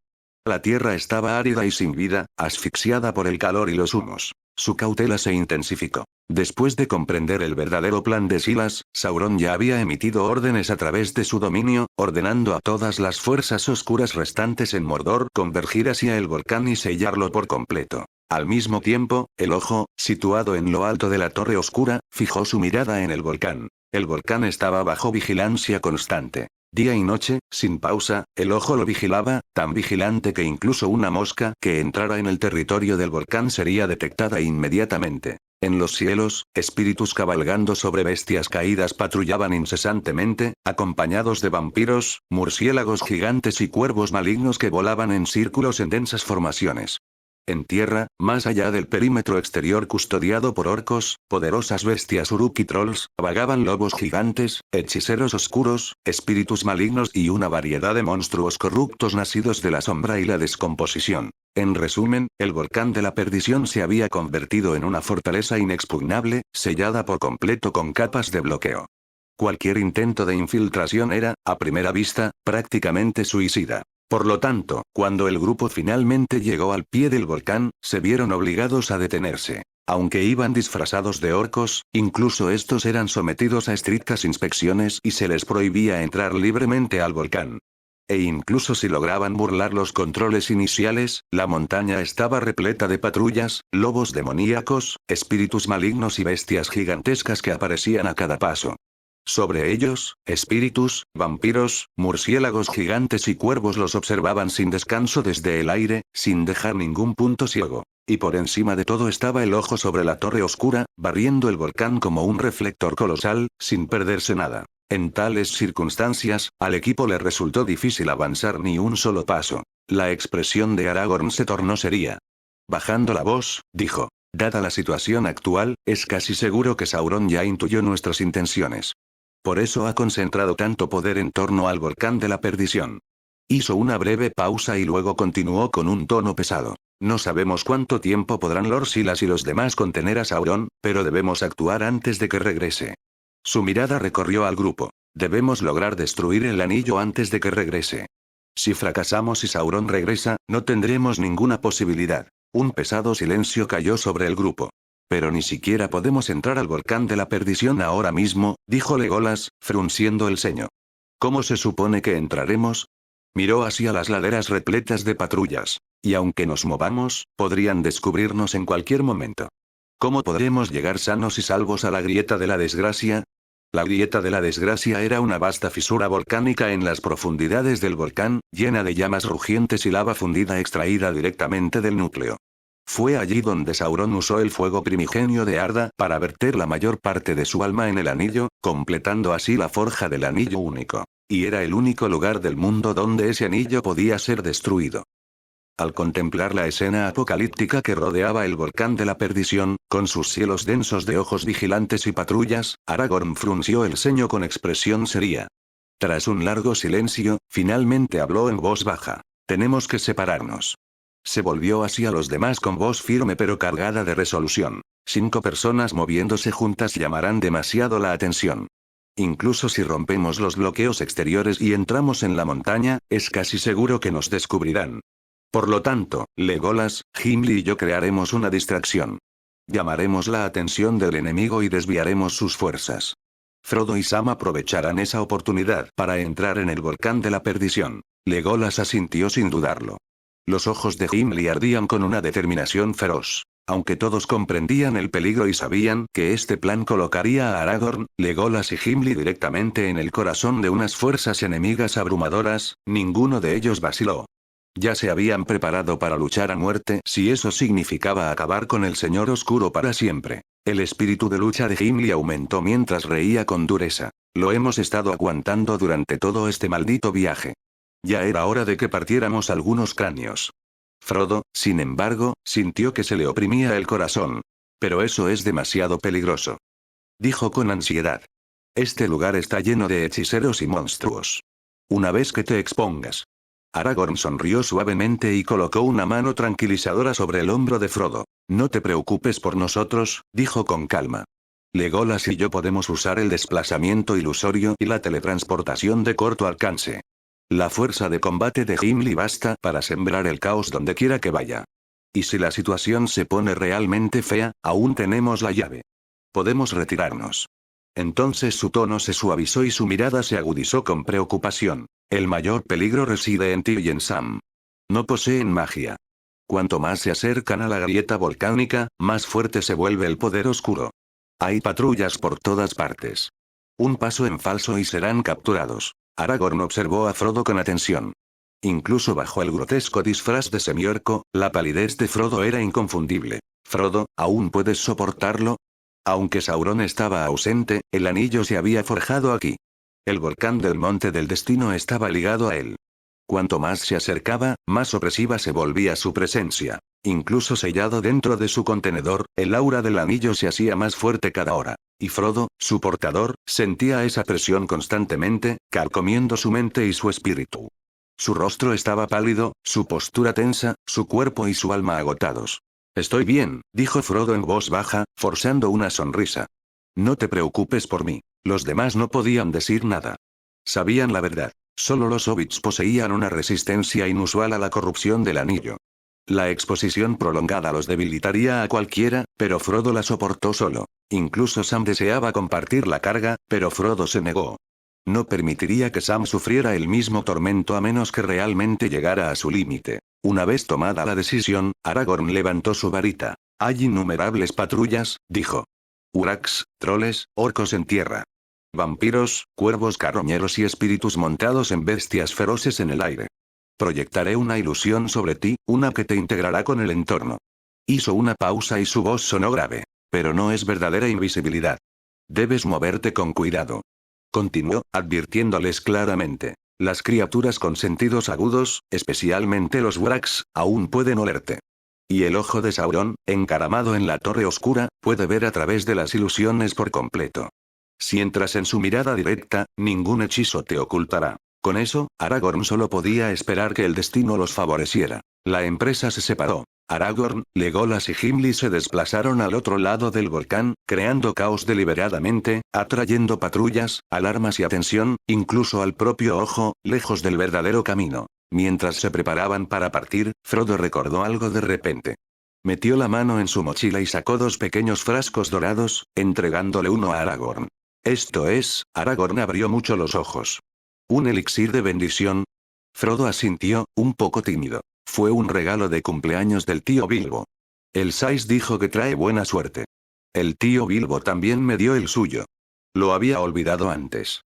La tierra estaba árida y sin vida, asfixiada por el calor y los humos. Su cautela se intensificó. Después de comprender el verdadero plan de Silas, Sauron ya había emitido órdenes a través de su dominio, ordenando a todas las fuerzas oscuras restantes en Mordor convergir hacia el volcán y sellarlo por completo. Al mismo tiempo, el ojo, situado en lo alto de la torre oscura, fijó su mirada en el volcán. El volcán estaba bajo vigilancia constante. Día y noche, sin pausa, el ojo lo vigilaba, tan vigilante que incluso una mosca que entrara en el territorio del volcán sería detectada inmediatamente. En los cielos, espíritus cabalgando sobre bestias caídas patrullaban incesantemente, acompañados de vampiros, murciélagos gigantes y cuervos malignos que volaban en círculos en densas formaciones. En tierra, más allá del perímetro exterior custodiado por orcos, poderosas bestias Uruk trolls, vagaban lobos gigantes, hechiceros oscuros, espíritus malignos y una variedad de monstruos corruptos nacidos de la sombra y la descomposición. En resumen, el volcán de la perdición se había convertido en una fortaleza inexpugnable, sellada por completo con capas de bloqueo. Cualquier intento de infiltración era, a primera vista, prácticamente suicida. Por lo tanto, cuando el grupo finalmente llegó al pie del volcán, se vieron obligados a detenerse. Aunque iban disfrazados de orcos, incluso estos eran sometidos a estrictas inspecciones y se les prohibía entrar libremente al volcán. E incluso si lograban burlar los controles iniciales, la montaña estaba repleta de patrullas, lobos demoníacos, espíritus malignos y bestias gigantescas que aparecían a cada paso. Sobre ellos, espíritus, vampiros, murciélagos gigantes y cuervos los observaban sin descanso desde el aire, sin dejar ningún punto ciego. Y por encima de todo estaba el ojo sobre la torre oscura, barriendo el volcán como un reflector colosal, sin perderse nada. En tales circunstancias, al equipo le resultó difícil avanzar ni un solo paso. La expresión de Aragorn se tornó seria. Bajando la voz, dijo: dada la situación actual, es casi seguro que Sauron ya intuyó nuestras intenciones. Por eso ha concentrado tanto poder en torno al volcán de la perdición. Hizo una breve pausa y luego continuó con un tono pesado. No sabemos cuánto tiempo podrán Lord Silas y los demás contener a Sauron, pero debemos actuar antes de que regrese. Su mirada recorrió al grupo. Debemos lograr destruir el anillo antes de que regrese. Si fracasamos y Sauron regresa, no tendremos ninguna posibilidad. Un pesado silencio cayó sobre el grupo. Pero ni siquiera podemos entrar al volcán de la perdición ahora mismo, dijo Legolas, frunciendo el ceño. ¿Cómo se supone que entraremos? Miró hacia las laderas repletas de patrullas. Y aunque nos movamos, podrían descubrirnos en cualquier momento. ¿Cómo podremos llegar sanos y salvos a la grieta de la desgracia? La grieta de la desgracia era una vasta fisura volcánica en las profundidades del volcán, llena de llamas rugientes y lava fundida extraída directamente del núcleo. Fue allí donde Sauron usó el fuego primigenio de Arda para verter la mayor parte de su alma en el anillo, completando así la forja del anillo único. Y era el único lugar del mundo donde ese anillo podía ser destruido. Al contemplar la escena apocalíptica que rodeaba el volcán de la perdición, con sus cielos densos de ojos vigilantes y patrullas, Aragorn frunció el ceño con expresión seria. Tras un largo silencio, finalmente habló en voz baja. Tenemos que separarnos. Se volvió hacia los demás con voz firme pero cargada de resolución. 5 personas moviéndose juntas llamarán demasiado la atención. Incluso si rompemos los bloqueos exteriores y entramos en la montaña, es casi seguro que nos descubrirán. Por lo tanto, Legolas, Gimli y yo crearemos una distracción. Llamaremos la atención del enemigo y desviaremos sus fuerzas. Frodo y Sam aprovecharán esa oportunidad para entrar en el volcán de la perdición. Legolas asintió sin dudarlo. Los ojos de Gimli ardían con una determinación feroz. Aunque todos comprendían el peligro y sabían que este plan colocaría a Aragorn, Legolas y Gimli directamente en el corazón de unas fuerzas enemigas abrumadoras, ninguno de ellos vaciló. Ya se habían preparado para luchar a muerte si eso significaba acabar con el Señor Oscuro para siempre. El espíritu de lucha de Gimli aumentó mientras reía con dureza. Lo hemos estado aguantando durante todo este maldito viaje. Ya era hora de que partiéramos algunos cráneos. Frodo, sin embargo, sintió que se le oprimía el corazón. Pero eso es demasiado peligroso. Dijo con ansiedad. Este lugar está lleno de hechiceros y monstruos. Una vez que te expongas. Aragorn sonrió suavemente y colocó una mano tranquilizadora sobre el hombro de Frodo. No te preocupes por nosotros, dijo con calma. Legolas y yo podemos usar el desplazamiento ilusorio y la teletransportación de corto alcance. La fuerza de combate de Gimli basta para sembrar el caos donde quiera que vaya. Y si la situación se pone realmente fea, aún tenemos la llave. Podemos retirarnos. Entonces su tono se suavizó y su mirada se agudizó con preocupación. El mayor peligro reside en ti y en Sam. No poseen magia. Cuanto más se acercan a la grieta volcánica, más fuerte se vuelve el poder oscuro. Hay patrullas por todas partes. Un paso en falso y serán capturados. Aragorn observó a Frodo con atención. Incluso bajo el grotesco disfraz de semiorco, la palidez de Frodo era inconfundible. Frodo, ¿aún puedes soportarlo? Aunque Sauron estaba ausente, el anillo se había forjado aquí. El volcán del Monte del Destino estaba ligado a él. Cuanto más se acercaba, más opresiva se volvía su presencia. Incluso sellado dentro de su contenedor, el aura del anillo se hacía más fuerte cada hora. Y Frodo, su portador, sentía esa presión constantemente, carcomiendo su mente y su espíritu. Su rostro estaba pálido, su postura tensa, su cuerpo y su alma agotados. Estoy bien, dijo Frodo en voz baja, forzando una sonrisa. No te preocupes por mí. Los demás no podían decir nada. Sabían la verdad. Solo los hobbits poseían una resistencia inusual a la corrupción del anillo. La exposición prolongada los debilitaría a cualquiera, pero Frodo la soportó solo. Incluso Sam deseaba compartir la carga, pero Frodo se negó. No permitiría que Sam sufriera el mismo tormento a menos que realmente llegara a su límite. Una vez tomada la decisión, Aragorn levantó su varita. Hay innumerables patrullas, dijo. Urax, troles, orcos en tierra. Vampiros, cuervos carroñeros y espíritus montados en bestias feroces en el aire. Proyectaré una ilusión sobre ti, una que te integrará con el entorno. Hizo una pausa y su voz sonó grave. Pero no es verdadera invisibilidad. Debes moverte con cuidado. Continuó, advirtiéndoles claramente. Las criaturas con sentidos agudos, especialmente los Wrax, aún pueden olerte. Y el ojo de Sauron, encaramado en la torre oscura, puede ver a través de las ilusiones por completo. Si entras en su mirada directa, ningún hechizo te ocultará. Con eso, Aragorn solo podía esperar que el destino los favoreciera. La empresa se separó. Aragorn, Legolas y Gimli se desplazaron al otro lado del volcán, creando caos deliberadamente, atrayendo patrullas, alarmas y atención, incluso al propio ojo, lejos del verdadero camino. Mientras se preparaban para partir, Frodo recordó algo de repente. Metió la mano en su mochila y sacó 2 pequeños frascos dorados, entregándole uno a Aragorn. Esto es, Aragorn abrió mucho los ojos. ¿Un elixir de bendición? Frodo asintió, un poco tímido. Fue un regalo de cumpleaños del tío Bilbo. El Sais dijo que trae buena suerte. El tío Bilbo también me dio el suyo. Lo había olvidado antes.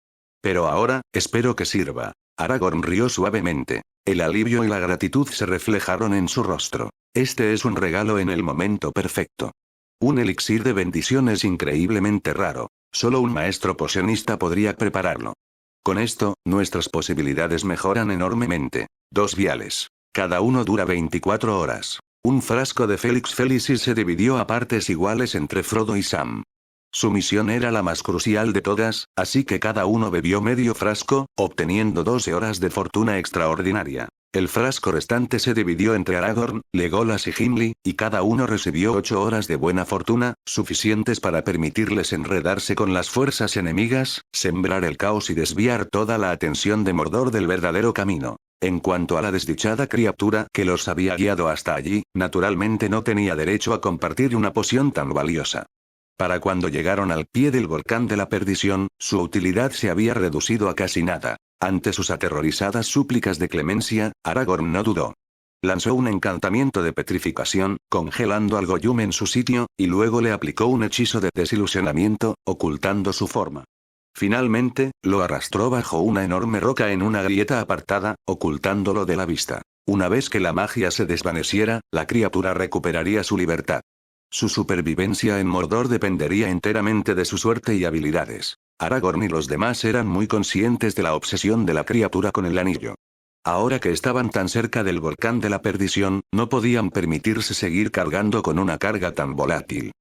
Pero ahora, espero que sirva. Aragorn rió suavemente. El alivio y la gratitud se reflejaron en su rostro. Este es un regalo en el momento perfecto. Un elixir de bendición es increíblemente raro. Solo un maestro pocionista podría prepararlo. Con esto, nuestras posibilidades mejoran enormemente. 2 viales. Cada uno dura 24 horas. Un frasco de Felix Felicis se dividió a partes iguales entre Frodo y Sam. Su misión era la más crucial de todas, así que cada uno bebió medio frasco, obteniendo 12 horas de fortuna extraordinaria. El frasco restante se dividió entre Aragorn, Legolas y Gimli, y cada uno recibió 8 horas de buena fortuna, suficientes para permitirles enredarse con las fuerzas enemigas, sembrar el caos y desviar toda la atención de Mordor del verdadero camino. En cuanto a la desdichada criatura que los había guiado hasta allí, naturalmente no tenía derecho a compartir una poción tan valiosa. Para cuando llegaron al pie del volcán de la perdición, su utilidad se había reducido a casi nada. Ante sus aterrorizadas súplicas de clemencia, Aragorn no dudó. Lanzó un encantamiento de petrificación, congelando al Gollum en su sitio, y luego le aplicó un hechizo de desilusionamiento, ocultando su forma. Finalmente, lo arrastró bajo una enorme roca en una grieta apartada, ocultándolo de la vista. Una vez que la magia se desvaneciera, la criatura recuperaría su libertad. Su supervivencia en Mordor dependería enteramente de su suerte y habilidades. Aragorn y los demás eran muy conscientes de la obsesión de la criatura con el anillo. Ahora que estaban tan cerca del volcán de la perdición, no podían permitirse seguir cargando con una carga tan volátil.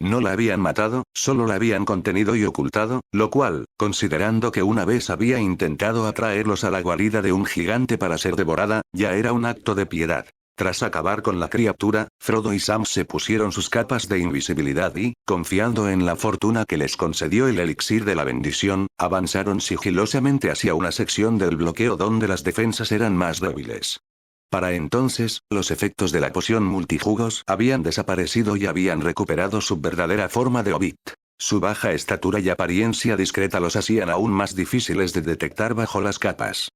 No la habían matado, solo la habían contenido y ocultado, lo cual, considerando que una vez había intentado atraerlos a la guarida de un gigante para ser devorada, ya era un acto de piedad. Tras acabar con la criatura, Frodo y Sam se pusieron sus capas de invisibilidad y, confiando en la fortuna que les concedió el elixir de la bendición, avanzaron sigilosamente hacia una sección del bloqueo donde las defensas eran más débiles. Para entonces, los efectos de la poción multijugos habían desaparecido y habían recuperado su verdadera forma de hobbit. Su baja estatura y apariencia discreta los hacían aún más difíciles de detectar bajo las capas.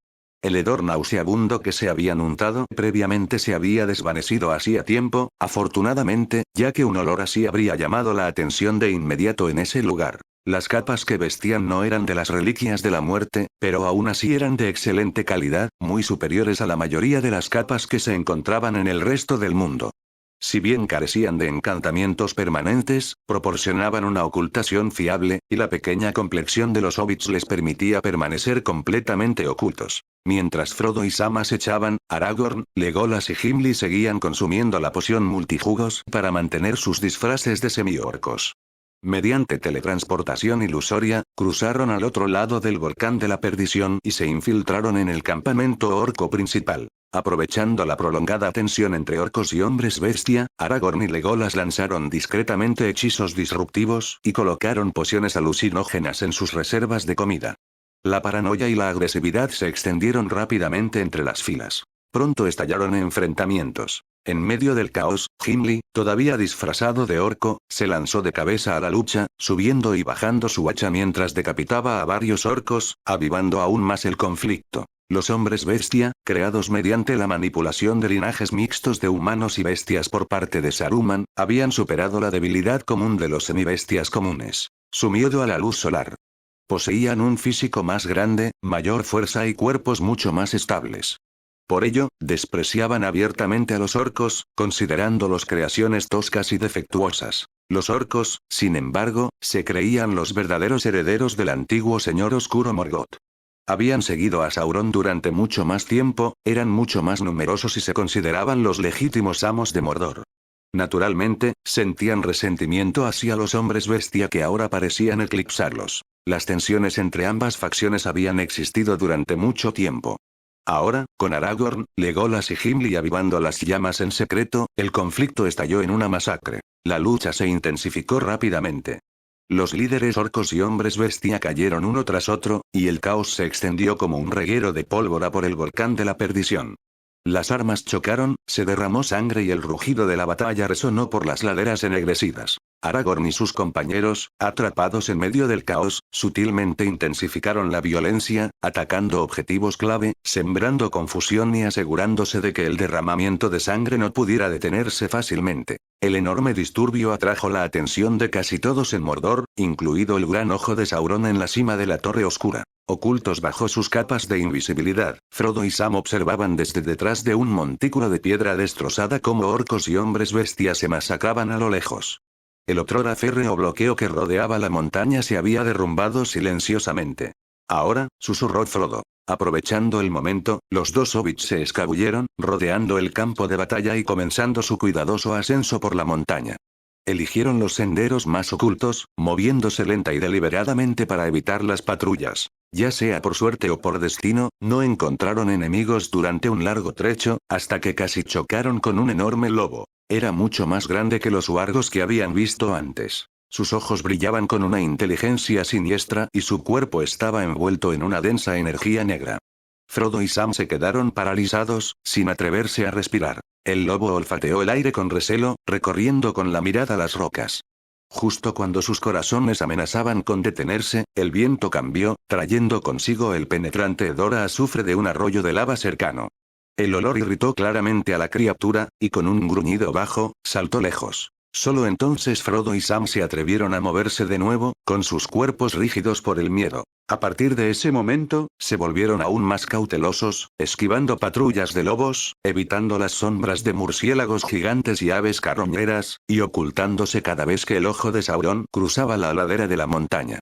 El hedor nauseabundo que se habían untado previamente se había desvanecido hacía tiempo, afortunadamente, ya que un olor así habría llamado la atención de inmediato en ese lugar. Las capas que vestían no eran de las reliquias de la muerte, pero aún así eran de excelente calidad, muy superiores a la mayoría de las capas que se encontraban en el resto del mundo. Si bien carecían de encantamientos permanentes, proporcionaban una ocultación fiable, y la pequeña complexión de los hobbits les permitía permanecer completamente ocultos. Mientras Frodo y Sam acechaban, Aragorn, Legolas y Gimli seguían consumiendo la poción multijugos para mantener sus disfraces de semiorcos. Mediante teletransportación ilusoria, cruzaron al otro lado del volcán de la perdición y se infiltraron en el campamento orco principal. Aprovechando la prolongada tensión entre orcos y hombres bestia, Aragorn y Legolas lanzaron discretamente hechizos disruptivos y colocaron pociones alucinógenas en sus reservas de comida. La paranoia y la agresividad se extendieron rápidamente entre las filas. Pronto estallaron enfrentamientos. En medio del caos, Gimli, todavía disfrazado de orco, se lanzó de cabeza a la lucha, subiendo y bajando su hacha mientras decapitaba a varios orcos, avivando aún más el conflicto. Los hombres bestia, creados mediante la manipulación de linajes mixtos de humanos y bestias por parte de Saruman, habían superado la debilidad común de los semibestias comunes. Su miedo a la luz solar. Poseían un físico más grande, mayor fuerza y cuerpos mucho más estables. Por ello, despreciaban abiertamente a los orcos, considerándolos creaciones toscas y defectuosas. Los orcos, sin embargo, se creían los verdaderos herederos del antiguo señor oscuro Morgoth. Habían seguido a Sauron durante mucho más tiempo, eran mucho más numerosos y se consideraban los legítimos amos de Mordor. Naturalmente, sentían resentimiento hacia los hombres bestia que ahora parecían eclipsarlos. Las tensiones entre ambas facciones habían existido durante mucho tiempo. Ahora, con Aragorn, Legolas y Gimli avivando las llamas en secreto, el conflicto estalló en una masacre. La lucha se intensificó rápidamente. Los líderes orcos y hombres bestia cayeron uno tras otro, y el caos se extendió como un reguero de pólvora por el volcán de la perdición. Las armas chocaron, se derramó sangre y el rugido de la batalla resonó por las laderas ennegrecidas. Aragorn y sus compañeros, atrapados en medio del caos, sutilmente intensificaron la violencia, atacando objetivos clave, sembrando confusión y asegurándose de que el derramamiento de sangre no pudiera detenerse fácilmente. El enorme disturbio atrajo la atención de casi todos en Mordor, incluido el gran ojo de Sauron en la cima de la Torre Oscura. Ocultos bajo sus capas de invisibilidad, Frodo y Sam observaban desde detrás de un montículo de piedra destrozada cómo orcos y hombres bestias se masacraban a lo lejos. El otrora férreo bloqueo que rodeaba la montaña se había derrumbado silenciosamente. Ahora, susurró Frodo. Aprovechando el momento, los dos hobbits se escabulleron, rodeando el campo de batalla y comenzando su cuidadoso ascenso por la montaña. Eligieron los senderos más ocultos, moviéndose lenta y deliberadamente para evitar las patrullas. Ya sea por suerte o por destino, no encontraron enemigos durante un largo trecho, hasta que casi chocaron con un enorme lobo. Era mucho más grande que los huargos que habían visto antes. Sus ojos brillaban con una inteligencia siniestra y su cuerpo estaba envuelto en una densa energía negra. Frodo y Sam se quedaron paralizados, sin atreverse a respirar. El lobo olfateó el aire con recelo, recorriendo con la mirada las rocas. Justo cuando sus corazones amenazaban con detenerse, el viento cambió, trayendo consigo el penetrante hedor a azufre de un arroyo de lava cercano. El olor irritó claramente a la criatura, y con un gruñido bajo, saltó lejos. Solo entonces Frodo y Sam se atrevieron a moverse de nuevo, con sus cuerpos rígidos por el miedo. A partir de ese momento, se volvieron aún más cautelosos, esquivando patrullas de lobos, evitando las sombras de murciélagos gigantes y aves carroñeras, y ocultándose cada vez que el ojo de Sauron cruzaba la ladera de la montaña.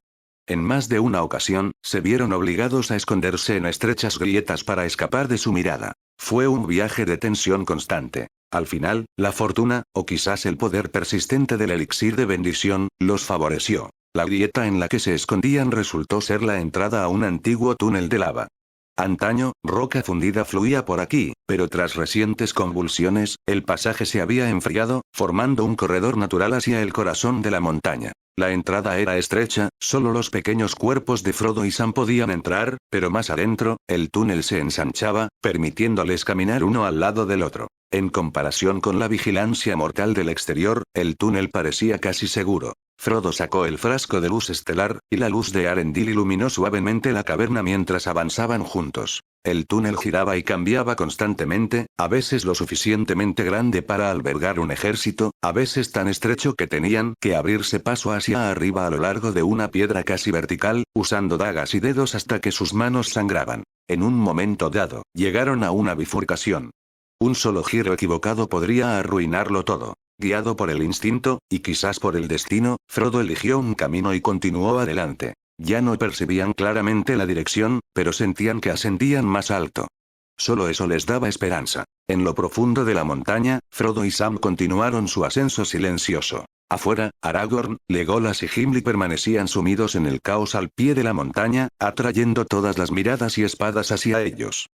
En más de una ocasión, se vieron obligados a esconderse en estrechas grietas para escapar de su mirada. Fue un viaje de tensión constante. Al final, la fortuna, o quizás el poder persistente del elixir de bendición, los favoreció. La grieta en la que se escondían resultó ser la entrada a un antiguo túnel de lava. Antaño, roca fundida fluía por aquí, pero tras recientes convulsiones, el pasaje se había enfriado, formando un corredor natural hacia el corazón de la montaña. La entrada era estrecha, solo los pequeños cuerpos de Frodo y Sam podían entrar, pero más adentro, el túnel se ensanchaba, permitiéndoles caminar uno al lado del otro. En comparación con la vigilancia mortal del exterior, el túnel parecía casi seguro. Frodo sacó el frasco de luz estelar, y la luz de Arendil iluminó suavemente la caverna mientras avanzaban juntos. El túnel giraba y cambiaba constantemente, a veces lo suficientemente grande para albergar un ejército, a veces tan estrecho que tenían que abrirse paso hacia arriba a lo largo de una piedra casi vertical, usando dagas y dedos hasta que sus manos sangraban. En un momento dado, llegaron a una bifurcación. Un solo giro equivocado podría arruinarlo todo. Guiado por el instinto, y quizás por el destino, Frodo eligió un camino y continuó adelante. Ya no percibían claramente la dirección, pero sentían que ascendían más alto. Solo eso les daba esperanza. En lo profundo de la montaña, Frodo y Sam continuaron su ascenso silencioso. Afuera, Aragorn, Legolas y Gimli permanecían sumidos en el caos al pie de la montaña, atrayendo todas las miradas y espadas hacia ellos.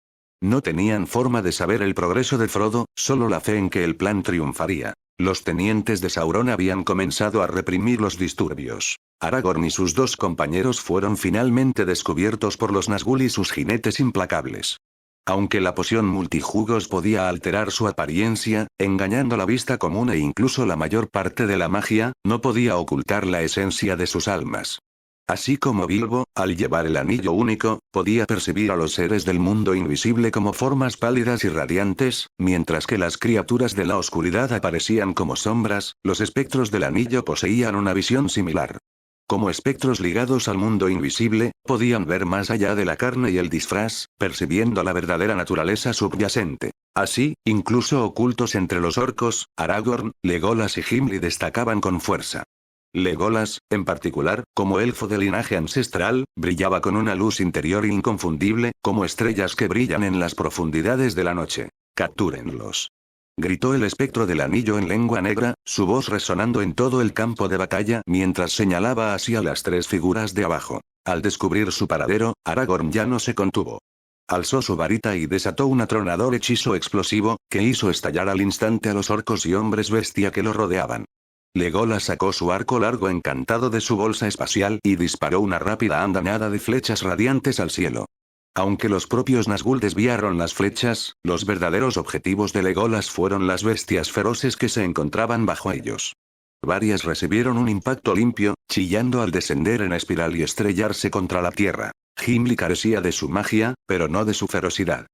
No tenían forma de saber el progreso de Frodo, solo la fe en que el plan triunfaría. Los tenientes de Sauron habían comenzado a reprimir los disturbios. Aragorn y sus dos compañeros fueron finalmente descubiertos por los Nazgûl y sus jinetes implacables. Aunque la poción multijugos podía alterar su apariencia, engañando la vista común e incluso la mayor parte de la magia, no podía ocultar la esencia de sus almas. Así como Bilbo, al llevar el anillo único, podía percibir a los seres del mundo invisible como formas pálidas y radiantes, mientras que las criaturas de la oscuridad aparecían como sombras, los espectros del anillo poseían una visión similar. Como espectros ligados al mundo invisible, podían ver más allá de la carne y el disfraz, percibiendo la verdadera naturaleza subyacente. Así, incluso ocultos entre los orcos, Aragorn, Legolas y Gimli destacaban con fuerza. Legolas, en particular, como elfo de linaje ancestral, brillaba con una luz interior inconfundible, como estrellas que brillan en las profundidades de la noche. «¡Captúrenlos!», gritó el espectro del anillo en lengua negra, su voz resonando en todo el campo de batalla mientras señalaba hacia las tres figuras de abajo. Al descubrir su paradero, Aragorn ya no se contuvo. Alzó su varita y desató un atronador hechizo explosivo, que hizo estallar al instante a los orcos y hombres bestia que lo rodeaban. Legolas sacó su arco largo encantado de su bolsa espacial y disparó una rápida andanada de flechas radiantes al cielo. Aunque los propios Nazgûl desviaron las flechas, los verdaderos objetivos de Legolas fueron las bestias feroces que se encontraban bajo ellos. Varias recibieron un impacto limpio, chillando al descender en espiral y estrellarse contra la tierra. Gimli carecía de su magia, pero no de su ferocidad.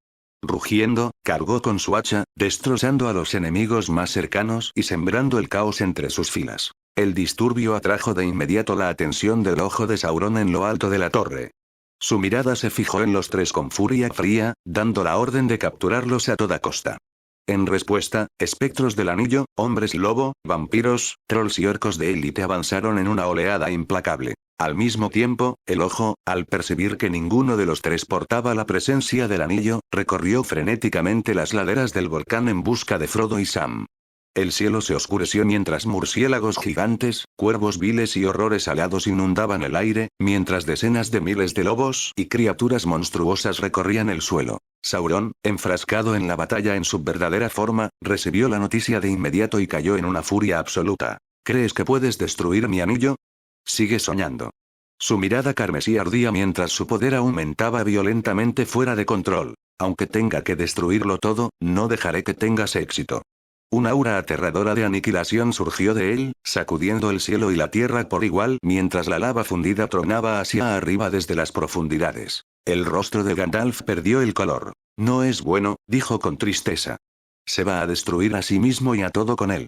Rugiendo, cargó con su hacha, destrozando a los enemigos más cercanos y sembrando el caos entre sus filas. El disturbio atrajo de inmediato la atención del ojo de Sauron en lo alto de la torre. Su mirada se fijó en los tres con furia fría, dando la orden de capturarlos a toda costa. En respuesta, espectros del anillo, hombres lobo, vampiros, trolls y orcos de élite avanzaron en una oleada implacable. Al mismo tiempo, el ojo, al percibir que ninguno de los tres portaba la presencia del anillo, recorrió frenéticamente las laderas del volcán en busca de Frodo y Sam. El cielo se oscureció mientras murciélagos gigantes, cuervos viles y horrores alados inundaban el aire, mientras decenas de miles de lobos y criaturas monstruosas recorrían el suelo. Sauron, enfrascado en la batalla en su verdadera forma, recibió la noticia de inmediato y cayó en una furia absoluta. ¿Crees que puedes destruir mi anillo? Sigue soñando. Su mirada carmesí ardía mientras su poder aumentaba violentamente fuera de control. Aunque tenga que destruirlo todo, no dejaré que tengas éxito. Un aura aterradora de aniquilación surgió de él, sacudiendo el cielo y la tierra por igual mientras la lava fundida tronaba hacia arriba desde las profundidades. El rostro de Gandalf perdió el color. No es bueno, dijo con tristeza. Se va a destruir a sí mismo y a todo con él.